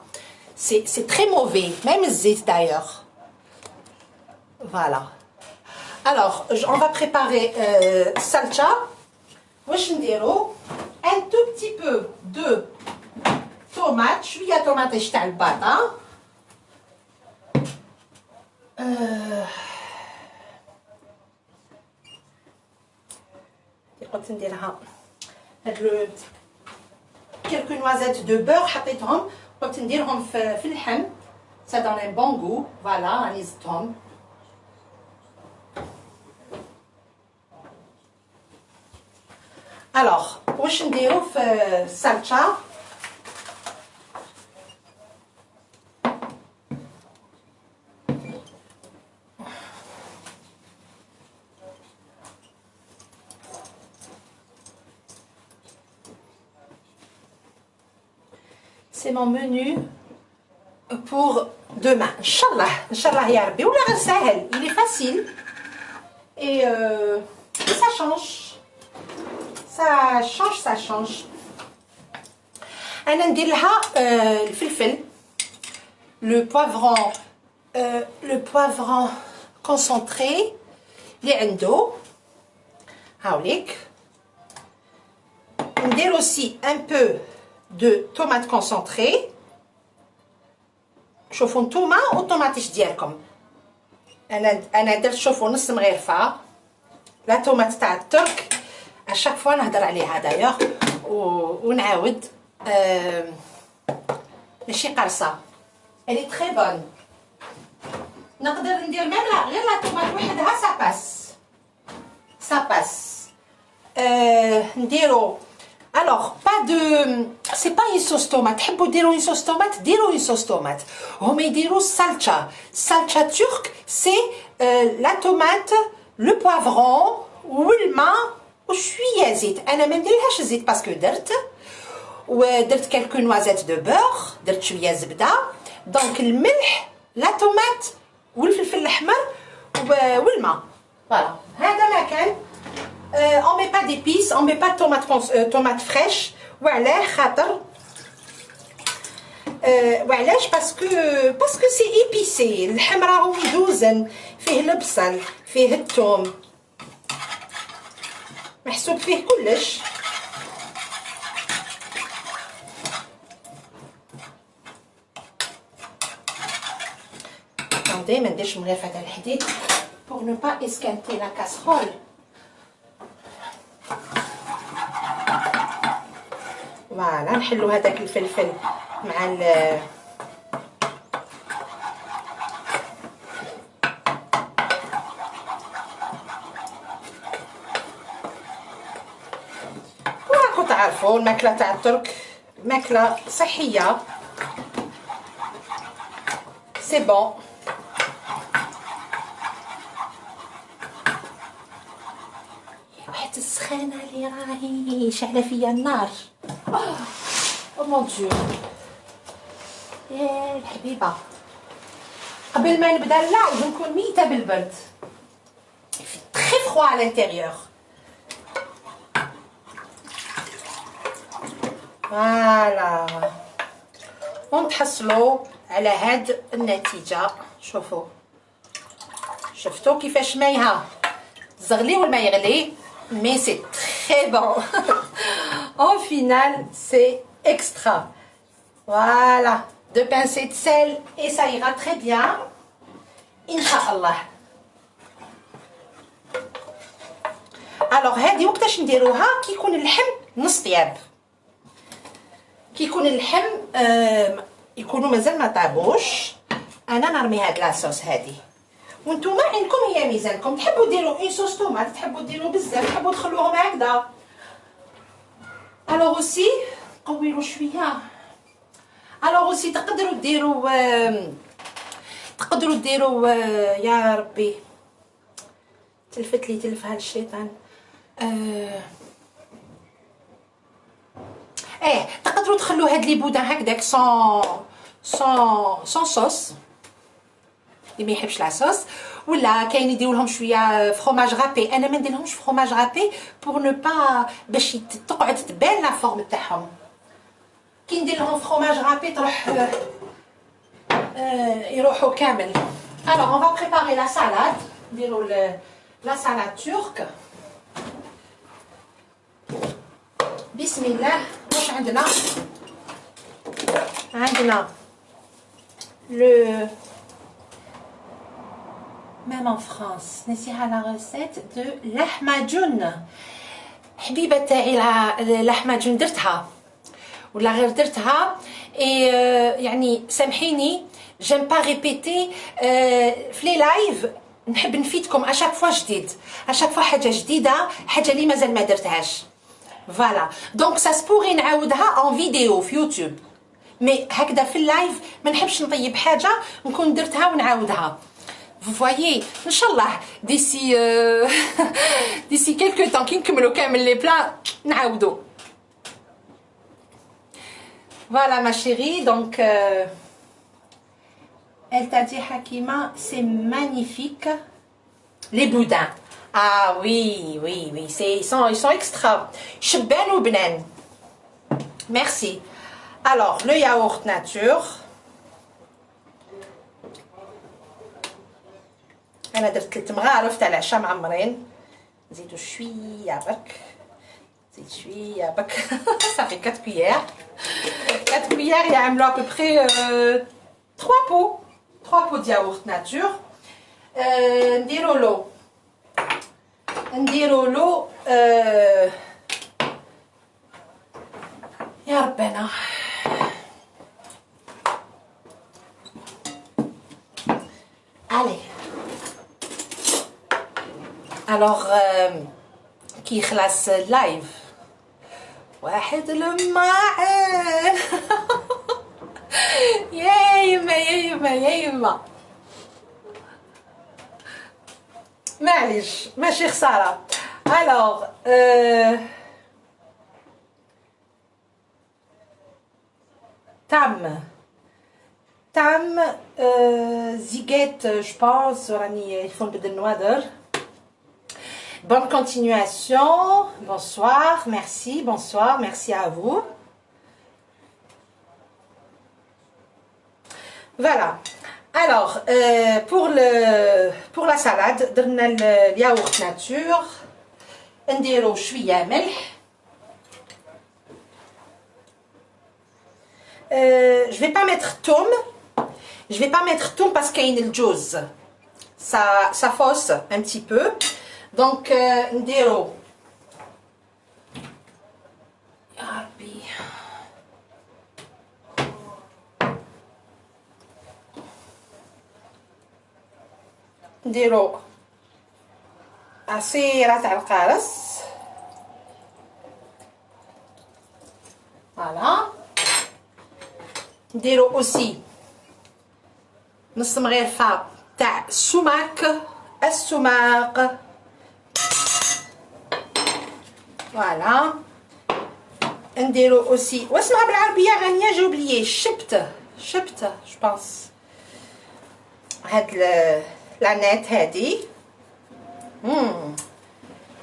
c'est très mauvais même الزيت d'ailleurs. Voilà. Alors on va préparer salsa. واش نديرو؟ un tout petit peu de tomate. شويه طوماطيش تاع الباطا. قلت نديرها هاد quelques noisettes de beurre حطيتهم. قلت نديرهم في اللحم. ça donne un bon goût. voilà راني زدتهم. alors واش نديرو في السالتشا؟ c'est mon menu pour demain. Inch'Allah ya Rabbi. Oula sahel. Il est facile. Et ça change. Ça change. أنا ندير لها الفلفل. le poivron concentré اللي عنده. هاوليك. ندير aussi un peu de tomate concentrée. شوفوا نتوما والطوماطيش ديالكم. انا درت شوفوا نص مغرفه. لا طوماط تاع الترك اشاك فوا نهضر عليها دايوغ ونعاود. ماشي قرصه. الي تري بون. نقدر ندير ميم غير لا طوماط وحدها سا باس. نديرو alors pas de c'est pas une sauce tomate. تحبوا ديروا une sauce tomate ديروا une sauce tomate. هما يديروا salsa turque. c'est la tomate, le poivron والماء وشويه زيت. انا ما نديرلهاش الزيت باسكو درت quelques noisettes de beurre. درت شويه زبده. دونك الملح لا تومات والفلفل الاحمر والماء. فوالا هذا ما كان. on met pas d'épices, on met pas de tomate fraîche. وعلاه خاطر وعلاش باسكو سي ايبيسي. اللحم راهو مدوزن، فيه البصل، فيه الثوم، محسوب فيه كلش. دائما نديرش مغرفه تاع الحديد pour ne pas esquinter la casserole. فوالا نحلو هذاك الفلفل مع راكم تعرفوا الماكله تاع الترك ماكله صحيه. سي بون. واحد السخانه اللي راهي شعله فيا النار. او مون ديو يا الحبيبه، قبل ما نبدا اللايف نكون ميته بالبرد. في تري فروا على الانتيريور. فوالا ونتحصلوا على هاد النتيجه. شوفوا شفتوا كيفاش مايها زغلي ولا ما يغلي، مي سي تري بون. Au final, c'est extra. Voilà, 2 pincées de sel et ça ira très bien. Inch'Allah. Alors, هذه وقتاش نديروها؟ كي يكون اللحم نص طياب. كي يكون اللحم يكونوا مازال ما طابوش، انا نرمي هاد لاصوص هذه. وانتوما عندكم هي ميزانكم، تحبوا ديروا اون صوص طوماط، تحبوا ديروا بزاف، تحبوا تخلوهم هكذا. الوغ اوسي قويروا شويه. الوغ اوسي تقدروا ديروا يا ربي تلفت لي تلفها الشيطان. تقدروا تخلوا هاد لي بودان هكداك سون صوص اللي ما يحبش لاصوص، ولا كاين يديروا لهم شويه فروماج رابي. انا ما نديرلهمش فروماج رابي بور نو با باش تقعد تبان لا فورم تاعهم. كي ندير لهم فروماج رابي تروح يروحوا كامل. alors on va préparer la salade. نديروا لا سالاد تورك. بسم الله. واش عندنا le même en France نسيها لا ريسيت دو لحماجون. حبيبه تاعي لحماجون درتها ولا غير درتها يعني سامحيني جيم با ريبيتي في لي لايف. نحب نفيدكم اشاك فوا جديد، اشاك فوا حاجه جديده، حاجه اللي مازال ما درتهاش. فوالا دونك سا سبوري نعاودها اون فيديو في يوتيوب، مي هكذا في اللايف ما نحبش نطيب حاجه نكون درتها ونعاودها. Vous voyez, Inch'Allah, d'ici quelques temps, qui نكملوا كامل les plats, نعاودو. Voilà ma chérie, donc elle t'a dit Hakima, c'est magnifique. Les boudins. Ah oui, ils sont extra. Chben ou bnen. Merci. Alors, le yaourt nature. انا درت 3 مغارف تاع العشاء معمرين. نزيدو شويه برك، نزيد شويه برك. صافي 4 كويير. 4 كويير يعملوا ابوبري 3 بو د ياغورت ناتور. نديرو له يا ربنا allez. alors كي يخلص اللايف واحد الماعن. يا يما معليش ماشي خساره. alors تام زيغيت جو بونس راني يفون نبدا نوادر. Bonne continuation. Bonsoir, merci à vous. Voilà. Alors, pour la salade, درنا الياغورت ناتور. نديرو شويه ملح. Je vais pas mettre thum. Je vais pas mettre thum parce qu'il y a le juz. Ça fausse un petit peu. Donc, نديرو يا ربي نديرو عصيرة تاع القارص. فوالا. نديرو اوسي نص مغرفة تاع السماق. فوالا. نديرو اوسي واسمها بالعربية غانية جو بليي شبت جو بونس هاد لانيت هادي.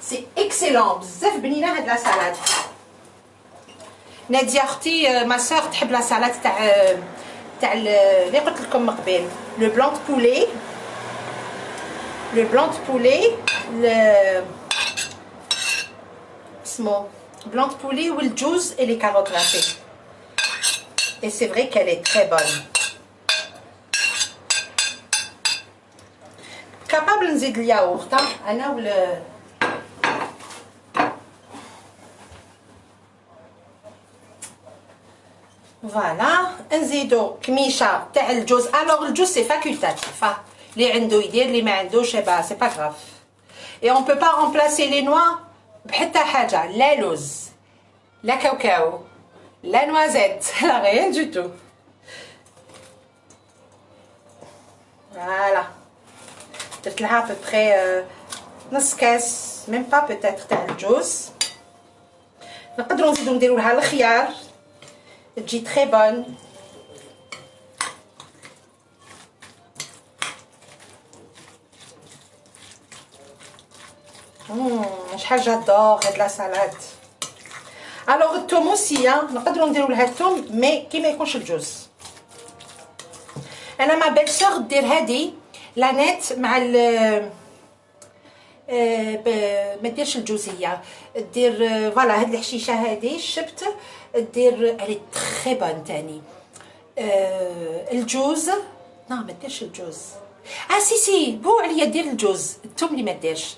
سي اكسيلون بزاف بنينه هاد لا سالاد. ناديه اختي ما سور تحب لا سالاد تاع اللي قلت لكم من قبل لو بلون دو بولي اسمو بلون دو بولي والجوز et les carottes râpées. Et c'est vrai qu'elle est très bonne. كابابل نزيد الياغورت انا ولا فوالا. نزيدو كميشه تاع الجوز. الوغ الجوز سي فاكولتاتيف، اللي عنده يدير اللي ما عندوش با سي با غراف. اي اون بو با رومبلاسي لي نوا بحتى حاجه، لا لوز لا كاوكاو لا نوازيت لا غيان دو تو. فوالا درت لها ببخي نص كاس ميم با بوتيتر تاع الجوز. نقدروا نزيدو نديرو لها الخيار تجي تري بون. شحال جادور هاد لا سالاد. الوغ الثوم اوسي نقدروا نديرو لها الثوم مي كي ما يكونش الجوز. انا ما بيل سور دير هادي لانيت مع ما ديرش الجوزيه، دير فوالا هاد الحشيشه هادي الشبت دير الي تري بون تاني. الجوز لا ما ديرش الجوز. سي بو عليا دير الجوز، الثوم اللي ما ديرش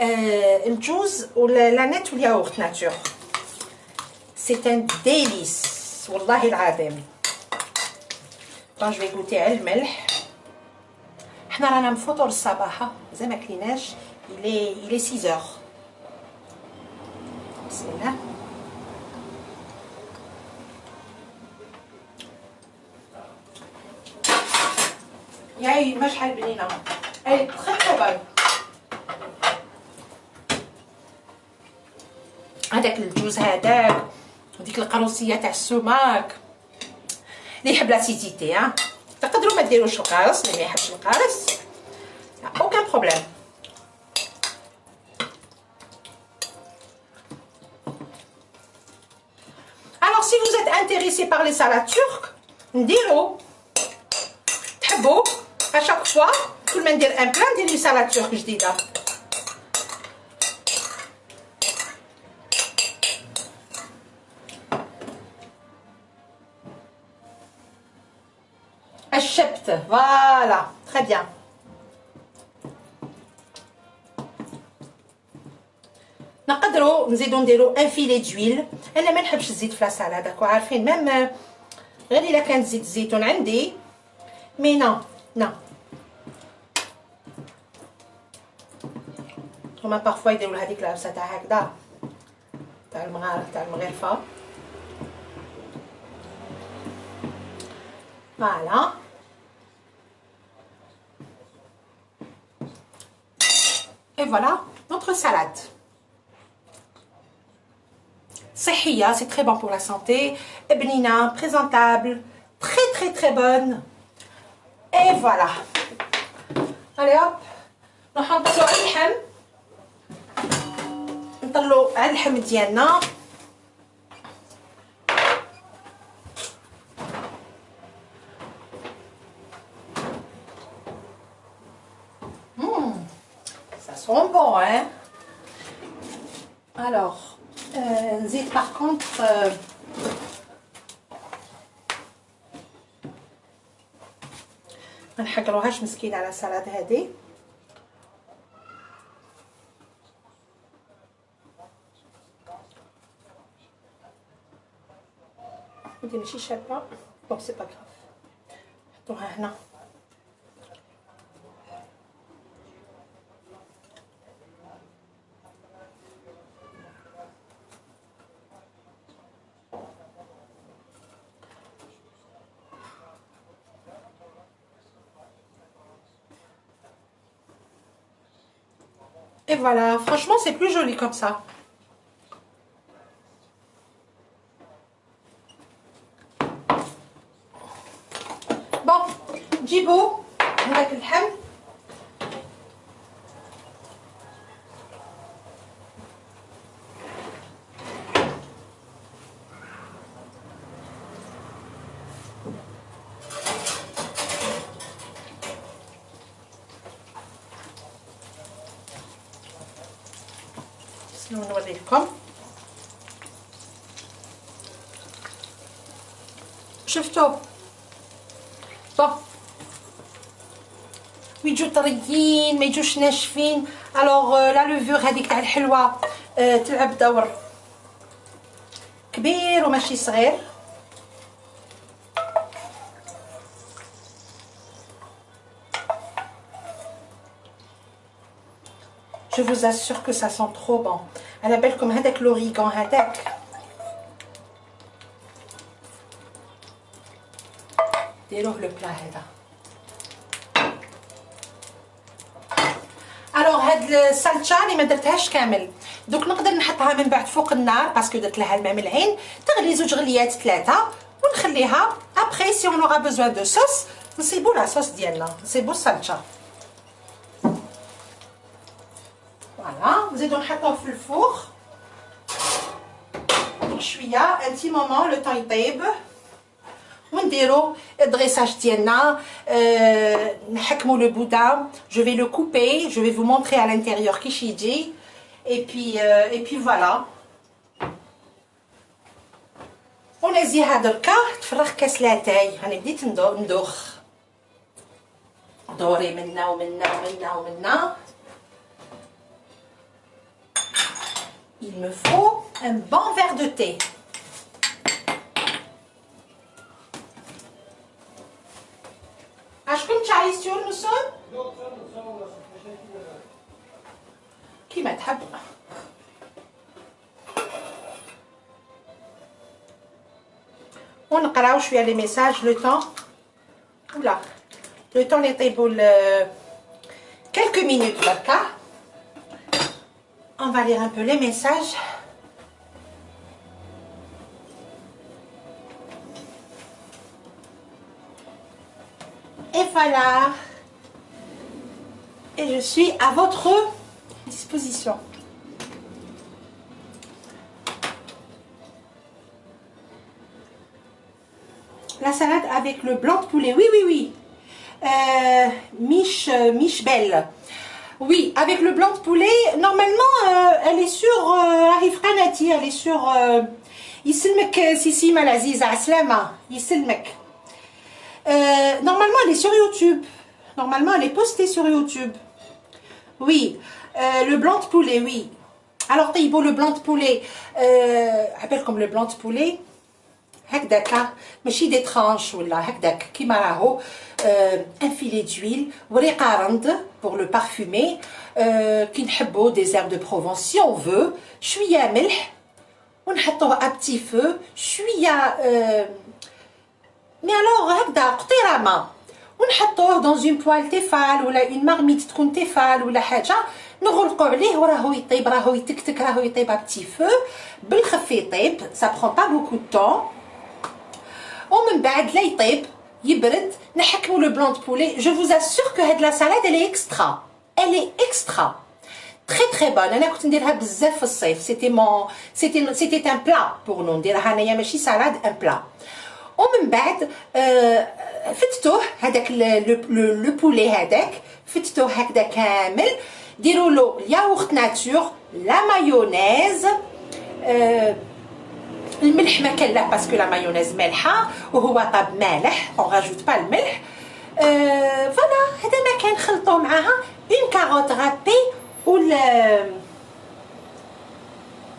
الجوز ولا لانيت والياغورت ناتور. سي ان ديليس والله العظيم. بون جو في غوتي على الملح. حنا رانا مفطور الصباحه مازال ما كليناش. il est 6 heures. بسم الله. ياي ما شحال بنينه اي تري تري بون. هذاك الجوز هذاك وديك القروسيه تاع السماك اللي يحب لاسيديتي تقدروا ما ديروش القارص. اللي ما يحبش القارص aucun problème. Alors si vous êtes intéressé par les salades turques نديرو تحبوا à chaque fois كل ما ندير ان بلان ندير لي سالاد تورك جديده. الشبت فوالا تري بيان. نقدروا نزيدو نديرو ان فيلي دويل. انا ما نحبش الزيت في لاصال هذاك وعارفين ميم غير الا كان زيت الزيتون عندي مي نو هما بارفوا يديروا هذيك العرسه تاع هكذا تاع المغرفه. فوالا et voilà notre salade. صحية, c'est très bon pour la santé, بنينة, présentable, très bonne. Et voilà. Allez hop, نروح نطلعو على اللحم. نطلعو على اللحم ديالنا. Alors, نزيد par contre ما نحقروهاش مسكينه على السلطه هذه. ودي ماشي شابه دونك سي با غراف، نحطوها هنا. Et voilà, franchement c'est plus joli comme ça. Bon, نجيبو هذاك اللحم نوريكم. شفتوا بون ويجوا طريين ما يجوش ناشفين. الوغ لا لوفور هذيك تاع الحلوه تلعب دور كبير وماشي صغير. Je vous assure que ça sent trop bon. على بالكم هذاك لوريغان هذاك ديروه لو بلا هذا. الوغ هاد السالتشا اللي ما درتهاش كامل دوك نقدر نحطها من بعد فوق النار باسكو درت لها الماء من العين، تغلي 2 غليات 3 ونخليها. ابري سي اون اورا بوزوان دو صوص نصيبو لا صوص ديالنا، نصيبو السالتشا. فوالا نزيدو نحطوه في الفوغ شويه ان تي مومون لو طون يطيب ونديرو الدريساج ديالنا. نحكمو لو بودان، جو في لو كوبي، جو في فو مونطري على الانتيريور كيش يجي. اي بي فوالا ونزيها دركا تفرغ كاس لاتاي. هاني بديت ندوخ دوري منا ومنا ومنا ومنا. Il me faut un bon verre de thé. عشكم تشاي ستيور نصون؟ كيما تحب. ونقراو شويه لي ميساج لو طون ولا لو طون يطيبوا quelques minutes بركا. On va lire un peu les messages. Et voilà. Et je suis à votre disposition. La salade avec le blanc de poulet. Oui, oui, oui. Miche Belle. Oui, avec le blanc de poulet, normalement, elle est sur Arif Qanati, elle est sur Yisselmek Sissi Malaziza Aslama, Yisselmek. Normalement, elle est sur YouTube. Normalement, elle est postée sur YouTube. Oui, le blanc de poulet, oui. Alors, Taïbo, le blanc de poulet, appelle comme le blanc de poulet. هكذاك ماشي دي ترانش ولا هكذاك كيما راهو. ان فيلي دويل وريقه رند بور لو بارفومي. كي نحبو دي زيرب دو بروفونس سي اون فو. شويه ملح ونحطوه ا بتي فو شويه مي الوغ هكذا قطيره ما ونحطوه دون اون بوال تيفال ولا اون مارميت تكون تيفال ولا حاجه نغلقوا عليه وراهو يطيب راهو يتكتك راهو يطيب ا بتي فو بالخف يطيب. سا برون با بوكو دو طون. ومن بعد لا يطيب يبرد نحكمو لو بلان دو بولي. جو فوز اسور كو هاد لا سالاد الي اكسترا، الي اكسترا تري تري بون. انا كنت نديرها بزاف في الصيف. سيتي ان بلا بور نو نديرها انايا ماشي سالاد ان بلا. ومن بعد فتوه هذاك لو بولي هذاك فتوه هكذا كامل ديروا له الياغورت ناتور، لا مايونيز، الملح ما كان لا باسكو لا مايونيز مالحه وهو طاب مالح، اون راجوت با الملح. فوالا هذا ما كان. خلطوه معاها اون كاروت رابي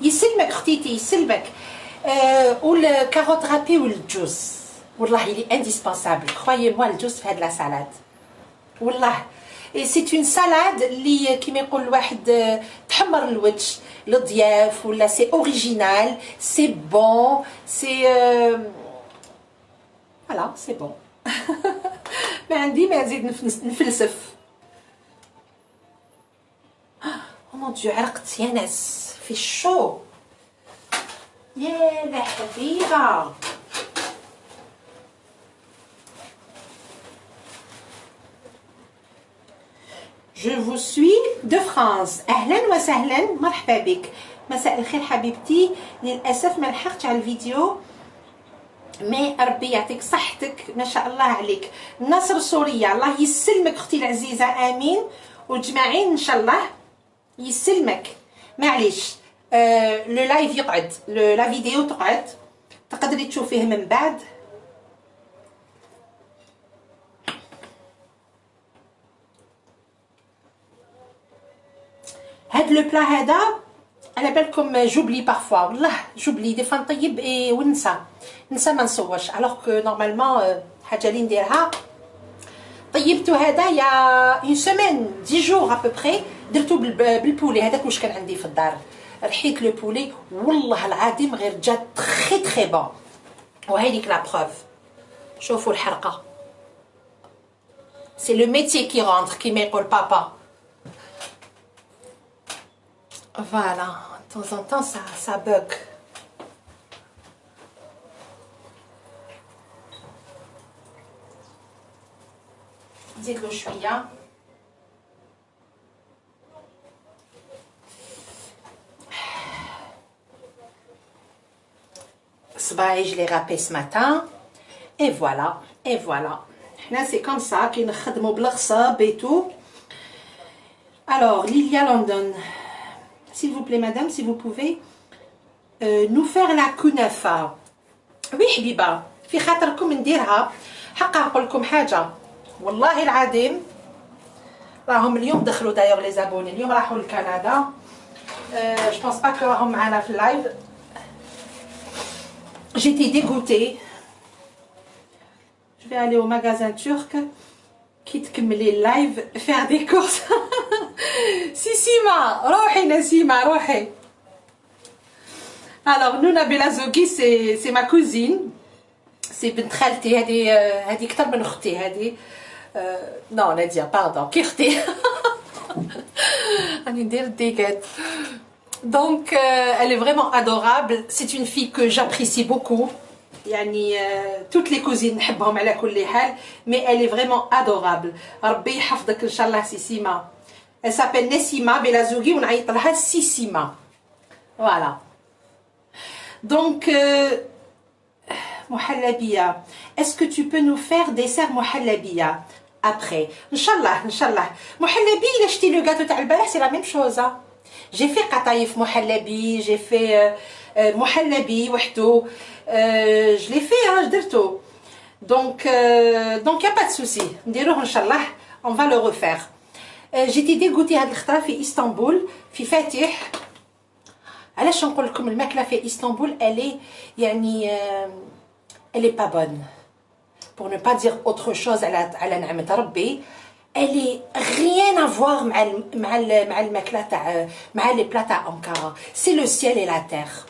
يسلمك اختيتي يسلمك، والكاروت رابي والجوز. والله لي انديسبونسابل، كرويي موا الجوز في هاد لا سالاد والله. سي اون سالاد اللي كيما يقول الواحد تحمر الوجه للضياف، ولا سي اوريجينال، سي بون، سي فوالا سي بون. ما عندي ما نزيد نفلسف. او مون ديو عرقت يا ناس في الشو، يا لا حبيبه. Je vous suis de France. أهلا وسهلا، مرحبا بك. مساء الخير حبيبتي. للأسف ما لحقتش على الفيديو، مي ربي يعطيك صحتك، ما شاء الله عليك. نصر سوريا، الله يسلمك اختي العزيزة، آمين. وتجمعين إن شاء الله يسلمك. معليش لو لايف يقعد، لا فيديو تقعد، تقدري تشوفيه من بعد. هاد لو بلا هذا على بالكم جوبلي بارفوا، والله جوبلي دي فوا نطيب اي وننسى ما نصورش، الوغ كو نورمالمون حاجه اللي نديرها. طيبتو هذا يا اون سيمين 10 جور ابوبري، درتو بالبولي هذاك واش كان عندي في الدار. رحيت لو بولي والله العظيم غير جا تري بون. وهذيك لا بروف، شوفوا الحرقه، سي لو ميتيي كي رونتر كيما يقول بابا. Voilà, de temps en temps ça bug. نزيد له شويه. صباعي je l'ai râpé ce matin et voilà. حنا c'est comme ça كي نخدموا بالغصاب et tout. Alors Lilia London, s'il vous plaît madame, si vous pouvez nous faire la كنافه. وي حبيبه في خاطركم نديرها. حقا نقول لكم حاجه والله العظيم، راهم اليوم دخلوا دايوغ لي زابوني، اليوم راحوا لكندا. جو بونس با كو راهم معنا في اللايف. جيتي ديغوتي. جو في aller au magasin turc كي تكملي اللايف faire des courses. سيما روحي نسيمه روحي. Alors Nouna Belazogi c'est ma cousine, c'est بنت خالتي. هذه اكثر من اختي هذه. non Nadia pardon كي اختي. راني ندير ديكات. donc elle est vraiment adorable, c'est une fille que j'apprécie beaucoup. يعني toutes les cousines نحبهم على كل حال, mais elle est vraiment adorable. ربي يحفظك ان شاء الله سيسيما. elle s'appelle Nessima Belazogi ونعيط لها سيسيما. voilà. Donc محلبية, est-ce que tu peux nous faire dessert محلبية après ان شاء الله. محلبي الا شتي لو غاتو تاع البارح سي لا ميم شوز. j'ai fait قطايف محلبي, j'ai fait محلبي وحدو, je l'ai fait درتو. donc y a pas de souci, نديروه ان شاء الله, on va le refaire. جيتي ديغوتي هاد الخطره في اسطنبول في فاتح. علاش نقول لكم الماكله في اسطنبول الي يعني elle est pas bonne, pour ne pas dire autre chose. على نعمه ربي elle est rien à voir مع الماكله تاع مع لي بلا تاع انقره. c'est le ciel et la terre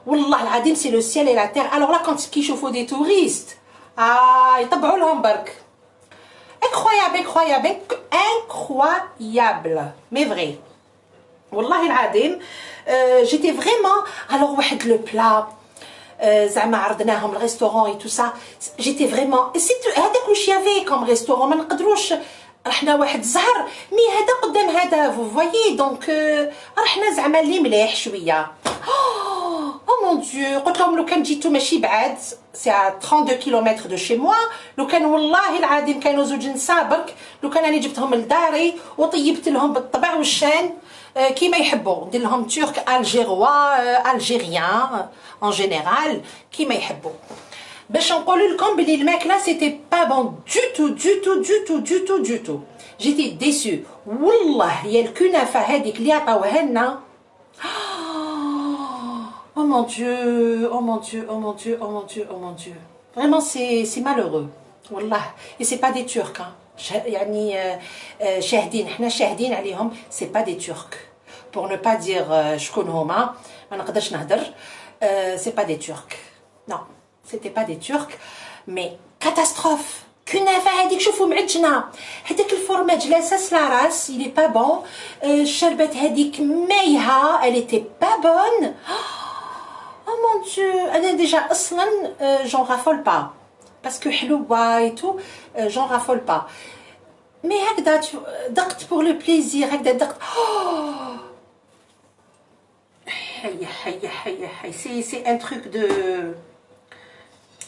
والله العظيم, c'est le ciel et la terre. alors là quand كيشوفوا دي توريست يطبعوا لهم برك. incroyable mais vrai والله العظيم. j'étais vraiment alors واحد لو بلا زعما عرضناهم الريستورون اي تو سا. جيتي فريمون سي هذاك واش يافي كوم ريستورون, ما نقدروش رحنا واحد زهر مي هذا قدام هذا فو فوايي. دونك رحنا زعما اللي مليح شويه. او مون ديو قلت لهم لو كان جيتو ماشي بعاد سي 32 كيلومتر دو شي موا، لو كان والله العظيم كانوا زوج نساء برك، لو كان انا جبتهم لداري وطيبت لهم بالطبع والشان كيما يحبوا، ندير لهم ترك الجيروا الجيريان اون جينيرال كيما يحبوا. باش نقول لكم بلي الماكله سيتي با بون دو تو. جيتي ديسو والله. يا الكنافه هذيك اللي عطاوها لنا، oh mon dieu, oh mon dieu, oh mon dieu, oh mon dieu, oh mon dieu. Vraiment c'est malheureux. والله. Et c'est pas des Turcs hein. يعني شاهدين، حنا شاهدين عليهم، c'est pas des Turcs. Pour ne pas dire شكون هما، ما نقدرش نهضر. C'est pas des Turcs. Non, c'était pas des Turcs. Mais catastrophe. كنافه هذيك شوفوا معجنه، هذاك الفرماج لاساس لا راس il est pas bon. الشربات هذيك مايهه elle était pas bonne. Oh mon dieu, انا ديجا اصلا j'en raffole pas parce que حلوه et tout j'en raffole pas. mais هكذا دقت pour le plaisir، هكذا دقت. c'est un truc de.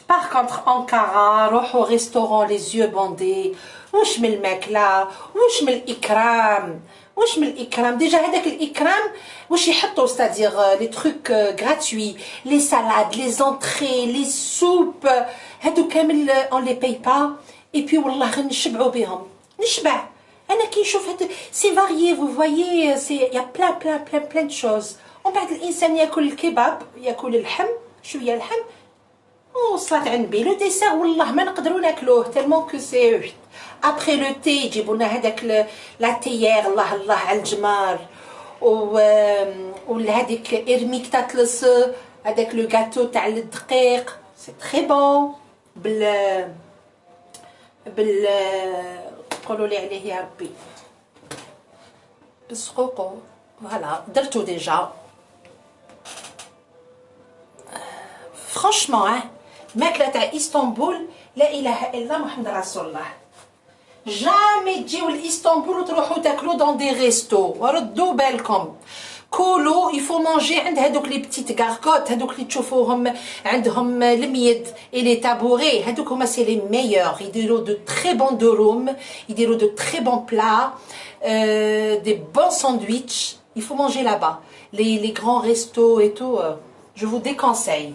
Par contre Ankara روحوا restaurant les yeux bandés. واش من الماكله، واش من الاكرام، واش من الاكرام. ديجا هذاك الاكرام واش يحطوا ستادير لي تروك غراتوي، لي سالاد، لي زونطري، لي سوب، هادو كامل اون لي باي با. اي بي والله غير نشبعوا بهم، نشبع انا كي نشوف هاد سي فاريي. فو فوايي سي يا بلان دو شوز. ومن بعد الانسان ياكل الكباب، ياكل اللحم، شويه اللحم وصلات عن بي. لو ديسير والله ما نقدروا ناكلوه تالمون كو سي. ابخي لو تي يجيبوا لنا هذاك لاتيير، الله الله على الجمار، ولا هذيك ارميك تاطلس، هذاك لو غاتو تاع الدقيق سي تري بون بال قولوا لي عليه يا ربي بالسقوقو. فوالا درتو ديجا. فرانشمون ماكله تاع اسطنبول لا اله الا محمد رسول الله. جامي تجيو لاسطنبول وتروحوا تاكلوا دون دي ريستو، ردوا بالكم كولو يفو مونجي عند هذوك لي بتيت غاركوت، هذوك اللي تشوفوهم عندهم الميد اي لي تابوري، هذوك هما سي لي ميور. يديروا دو تري بون دوروم، يديروا دو تري بون بلا، دي بون ساندويتش. il faut manger là-bas. Les grands restos et tout, je vous déconseille.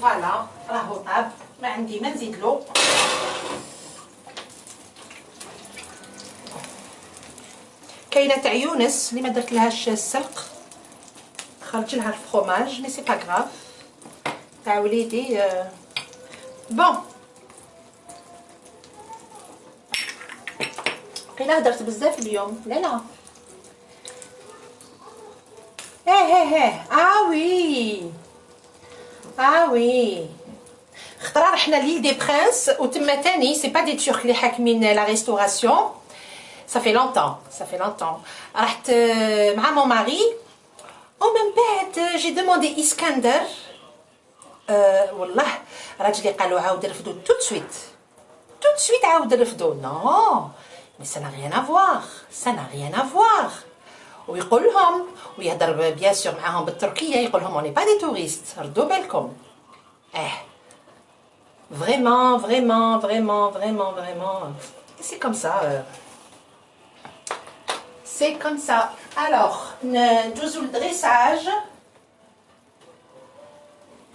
Voilà, راهو طاب، ما عندي ما نزيدلو. كاينه تاع يونس اللي ما درت لهاش السلق، خرج لها الفرomage مي سي با غراف. تاع وليدي بون. قيلا هدرت بزاف اليوم. لا وي خطره رحنا ليل دي برانس وتما تاني سي با دي تورك اللي حاكمين لا ريستوراسيون. صافي لونطون رحت مع مون ماري ومن بعد جي دوموندي اسكندر. والله راجلي قالوا عاود رفدوا تو سويت عاود رفدوا. نو مي سا نا ريان افوار. ويقول لهم ويهضر بيان سور معاهم بالتركيه، يقول لهم اوني با دي توريست، ردوا بالكم. vraiment c'est comme ça. Alors ندوزو للدريساج.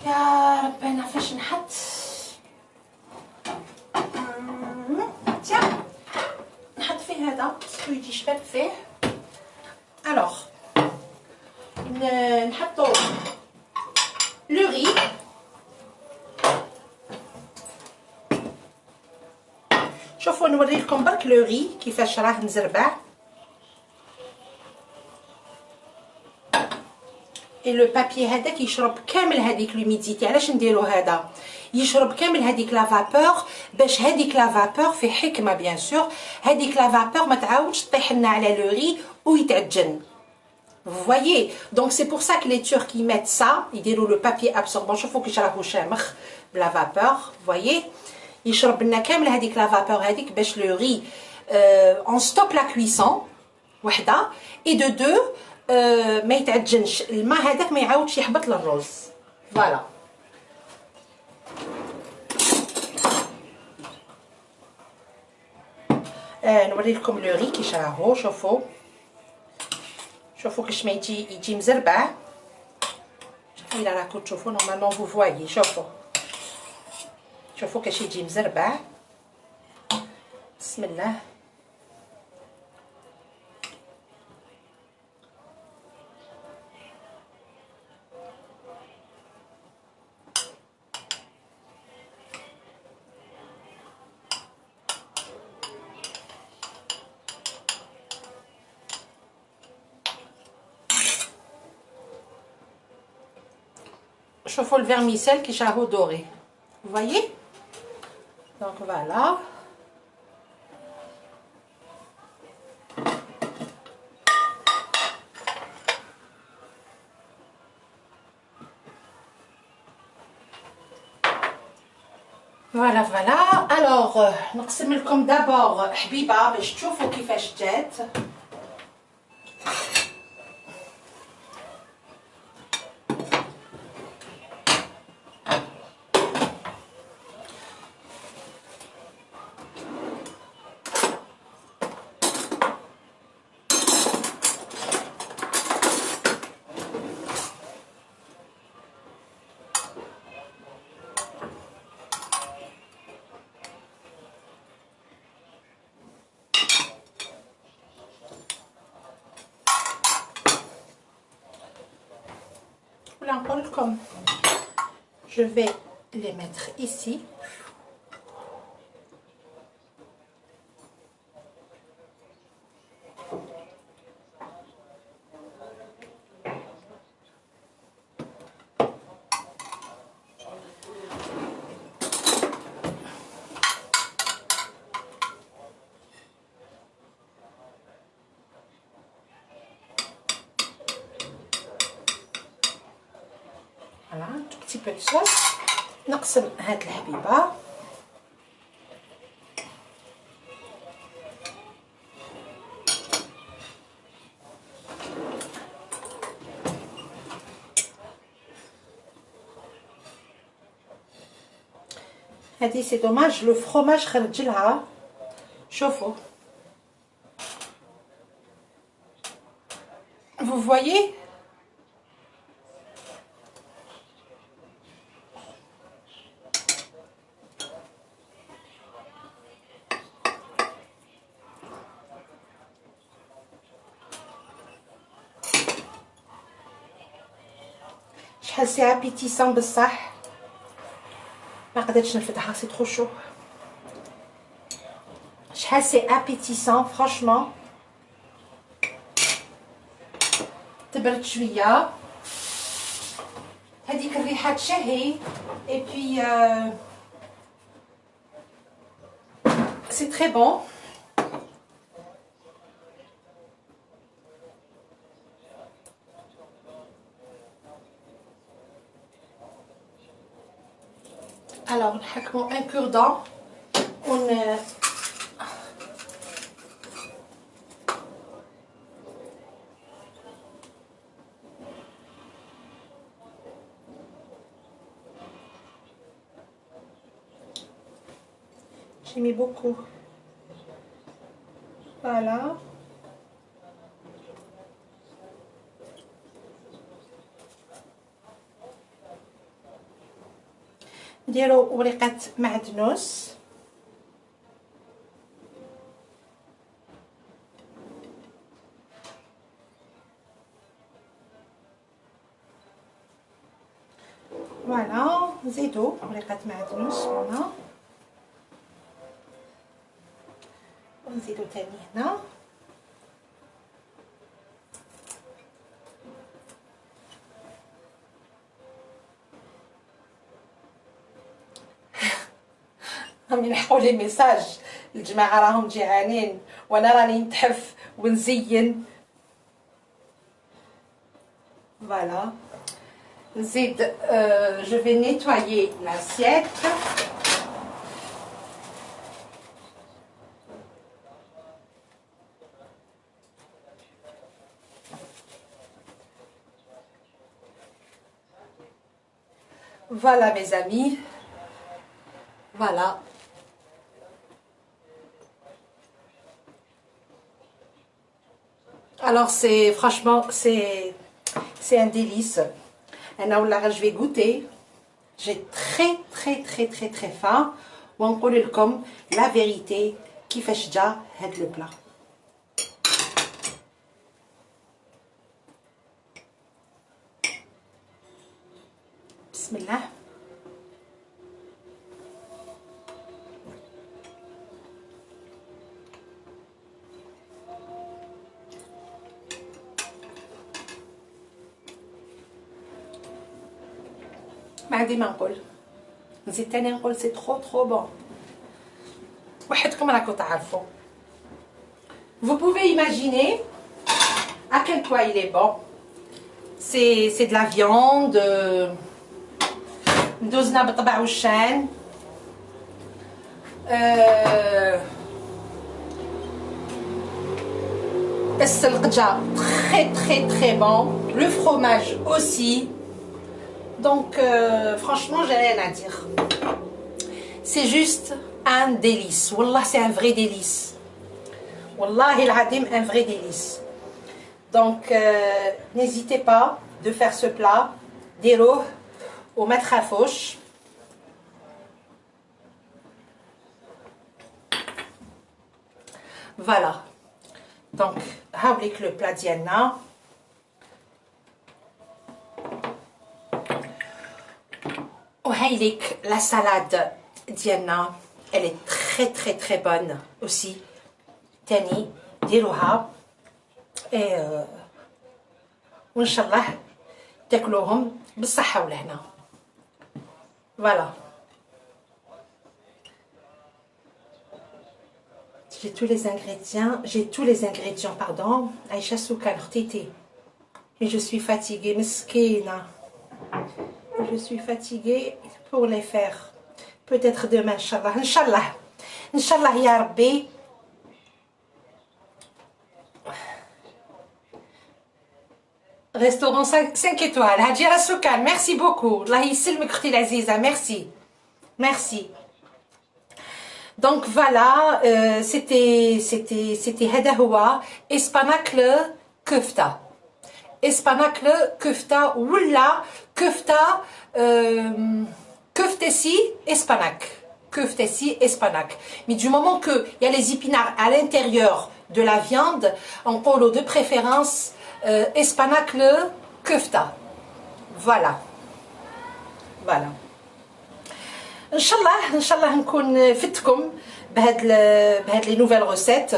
يا ربنا فاش نحط. تيا نحط فيه هذا باسكو يجي شباب فيه. الوغ نحطو لو ري. شوفوا نوريكم برك لو ري كيفاش راه مزربع. لو بابي هذاك يشرب كامل هذيك لوميديتي. علاش نديرو هذا؟ يشرب كامل هذيك لا فابور، باش هذيك لا فابور في حكمه بيان سور، هذيك لا فابور ما تعاودش طيح لنا على لو ري ويتعجن. Vous voyez, donc c'est pour ça que les Turcs ils mettent ça, ils déroulent le papier absorbant. شوفوا كيش راهو شامخ بلا فابور. Vous voyez, يشرب لنا كامل هذيك لا فابور هذيك باش لو ري on stoppe la cuisson وحده et de deux ما يتعجنش الماء هذاك ما يعاودش يحبط للرز فوالا. نوري لكم لو ري كيش راهو. شوفوا كيش ما يجي مزربع. شوفوا الا راكم تشوفوا نورمالمون فو فوايي. شوفوا كيش يجي مزربع. بسم الله. شوفوا الفيرميسيل كيش راهو دوري. vous voyez donc voilà. Voilà. Alors نقسم لكم دابور حبيبه باش تشوفوا كيفاش جات. Comme je vais les mettre ici. Voilà, un tout petit peu de sauce. نقسم هاد الحبيبه. هادي سي دوماج لو فروماج خرج لها. شوفوا vous voyez. شحال سي ابيتيسون بصح ما قدرتش نفتحها سي ترو شو. شحال سي ابيتيسون فرانشمون. تبرد شويه هذيك الريحه تشهي اي بي سي تري بون. Alors نحكمو ان كوردون j'ai mis beaucoup. Voilà. نديرو ورقة معدنوس. فوالا نزيدو ورقة معدنوس هنا ونزيدو تاني هنا. راهم يلحقوا لي ميساج الجماعه راهم جيعانين وانا راني نتحف ونزين. فوالا نزيد جو في نيتوايي لاسييت. Voilà mes amis, voilà. Alors c'est franchement c'est un délice. Alors là je vais goûter. J'ai très faim. ونقول لكم la vérité كيفاش جا هاد le plat. بسم الله. ما عندي ما نقول. نزيد تاني نقول سي trop bon. وحدكم راكم تعرفوا. Vous pouvez imaginer à quel point il est bon. C'est de la viande. ندوزنا بالطبع والشان. السلقجة très bon. Le fromage aussi. Donc franchement j'ai rien à dire. C'est juste un délice. Wallah c'est un vrai délice. Wallahi al-adim un vrai délice. Donc n'hésitez pas de faire ce plat. ديروه وما تخافوش. Voilà. Donc هاوليك le plat ديالنا. وهايليك la salade ديالنا. Elle est très bonne aussi. تاني ديروها وان شاء الله تاكلوهم بالصحة والهنا. Voilà. J'ai tous les ingrédients, pardon. Aïcha Soukan, Htiti. Et je suis fatiguée, miskina. Je suis fatiguée pour les faire. Peut-être demain, Inch'Allah. Inch'Allah. Inch'Allah, ya Rabbi. Restaurant 5 étoiles. Hadjira Soukan, merci beaucoup. Allah yissilmek khti l'aziza, merci. Merci. Donc voilà, c'était هذا هو اسباناكل كفتة. اسباناكل كفتة ولا كفتة كفتسي اسباناك. Köftesi espanak. Mais du moment qu'il y a les épinards à l'intérieur de la viande, on parle de préférence اسباناكل كفتة. Voilà. Voilà. ان شاء الله نكون فتكم بهاد لي نوفيل ريسيت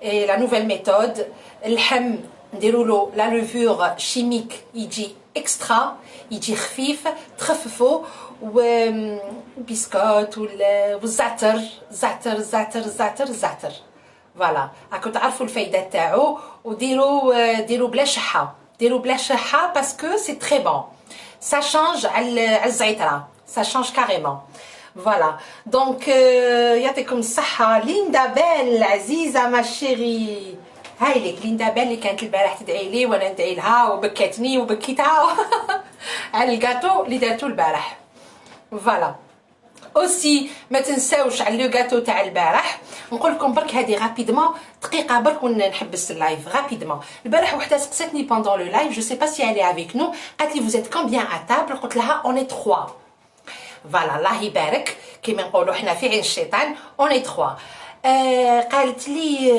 اي لا نوفيل ميثود. اللحم نديروا له لا لوفور شيميك يجي اكسترا، يجي خفيف، تخففوا وبسكوت والزعتر زعتر. فوالا راكم تعرفوا الفايده تاعو. وديروا بلا شحه، باسكو سي تري بون. سا شانج على الزعتره، ça change carrément. Voilà. Donc يعطيكم الصحة. ليندا بيل عزيزة ما شيري. هاي لك ليندا بيل اللي كانت البارح تدعي لي وانا ندعي لها وبكتني وبكيتها على الكاتو اللي دارتو البارح. فوالا. اوسي ما تنساوش على لو غاتو تاع البارح. نقول لكم برك هذه رابيدمون دقيقه برك ونحبس اللايف رابيدمون. البارح وحده سقساتني بوندون لو لايف، جو سي با سي الي افيك نو، قالت لي vous êtes combien à table؟ قلت لها on est 3. فوالا الله يبارك كيما نقولوا حنا في عين الشيطان on est 3. قالت لي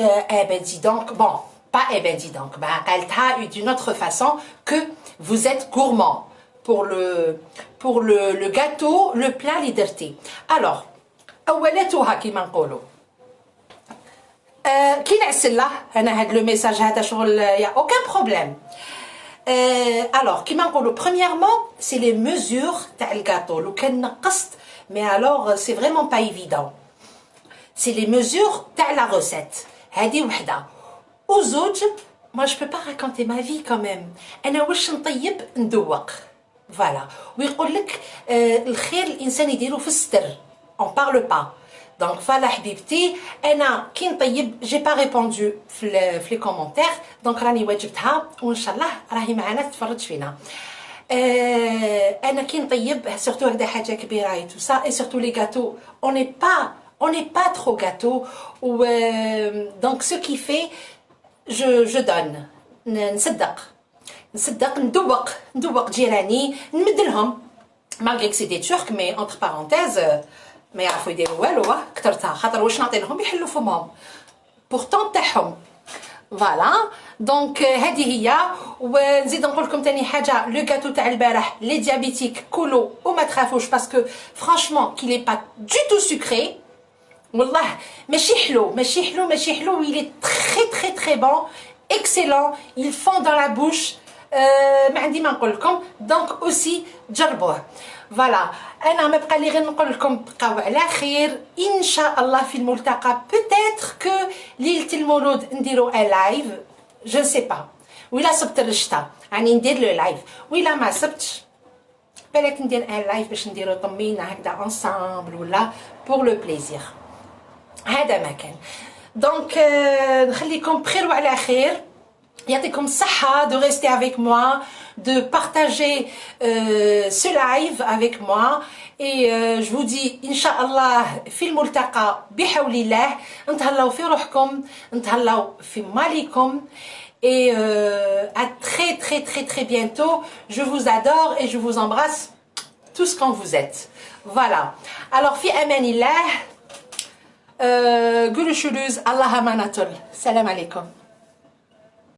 ben dis donc bon pas ben dis donc قالتها d'une autre façon que vous êtes gourmand pour le gâteau le plat اللي درتي. alors اولتها كيما نقولوا كي نعسله انا هاد لو ميساج هذا شغل يا aucun problème. Alors, كيما نقولوا premièrement, c'est les mesures تاع الجاتو. لو كان نقصت mais alors c'est vraiment pas évident. C'est les mesures تاع la recette. هذه وحده. وزوج moi je peux pas raconter ma vie quand même. انا واش نطيب ندوق. Voilà. ويقول لك الخير الانسان يديرو في الستر. On parle pas. Donc voilà حبيبتي انا كي نطيب جي با ريبوندو في لي كومونتير، دونك راني واجبتها وان شاء الله راهي معنا تتفرج فينا. انا كي نطيب سورتو هكذا حاجه كبيره اي تو سا اي سورتو لي غاتو on n'est pas trop gâteau ou donc ce qui fait je donne نصدق ندوق جيراني نمد لهم malgré que c'est des turcs mais entre parenthèses ما يعرفوا يديروا والو كثرتها خاطر واش نعطي لهم يحلوا فمهم pourtant تاعهم فوالا دونك هذه هي. ونزيد نقول لكم ثاني حاجه لو غاتو تاع البارح لي ديابيتيك كلوا وما تخافوش باسكو فرانشمون كي لي با دو تو سكري والله ماشي حلو il est très très bon excellent il fond dans la bouche ما عندي ما نقول لكم دونك اوسي جربوه فوالا. انا ما بقى لي غير نقول لكم بقاو على خير ان شاء الله في الملتقى بوتيتر كو ليله المولود نديرو ان لايف جو سي با ولا صبت الرشطه يعني ندير لو لايف ولا ما صبتش بالك ندير ان لايف باش نديرو طمينه هكذا انسامبل ولا بور لو بليزير. هذا ما كان دونك نخليكم بخير وعلى خير يعطيكم الصحة de rester avec moi de partager ce live avec moi et je vous dis إن شاء الله في الملتقى بحول الله. نتهلاو في روحكم نتهلاو في مالكم et à très bientôt. Je vous adore et je vous embrasse tous quand vous êtes. Voilà. Alors في أمان الله. قولوا شلوز الله ما نطل. السلام عليكم.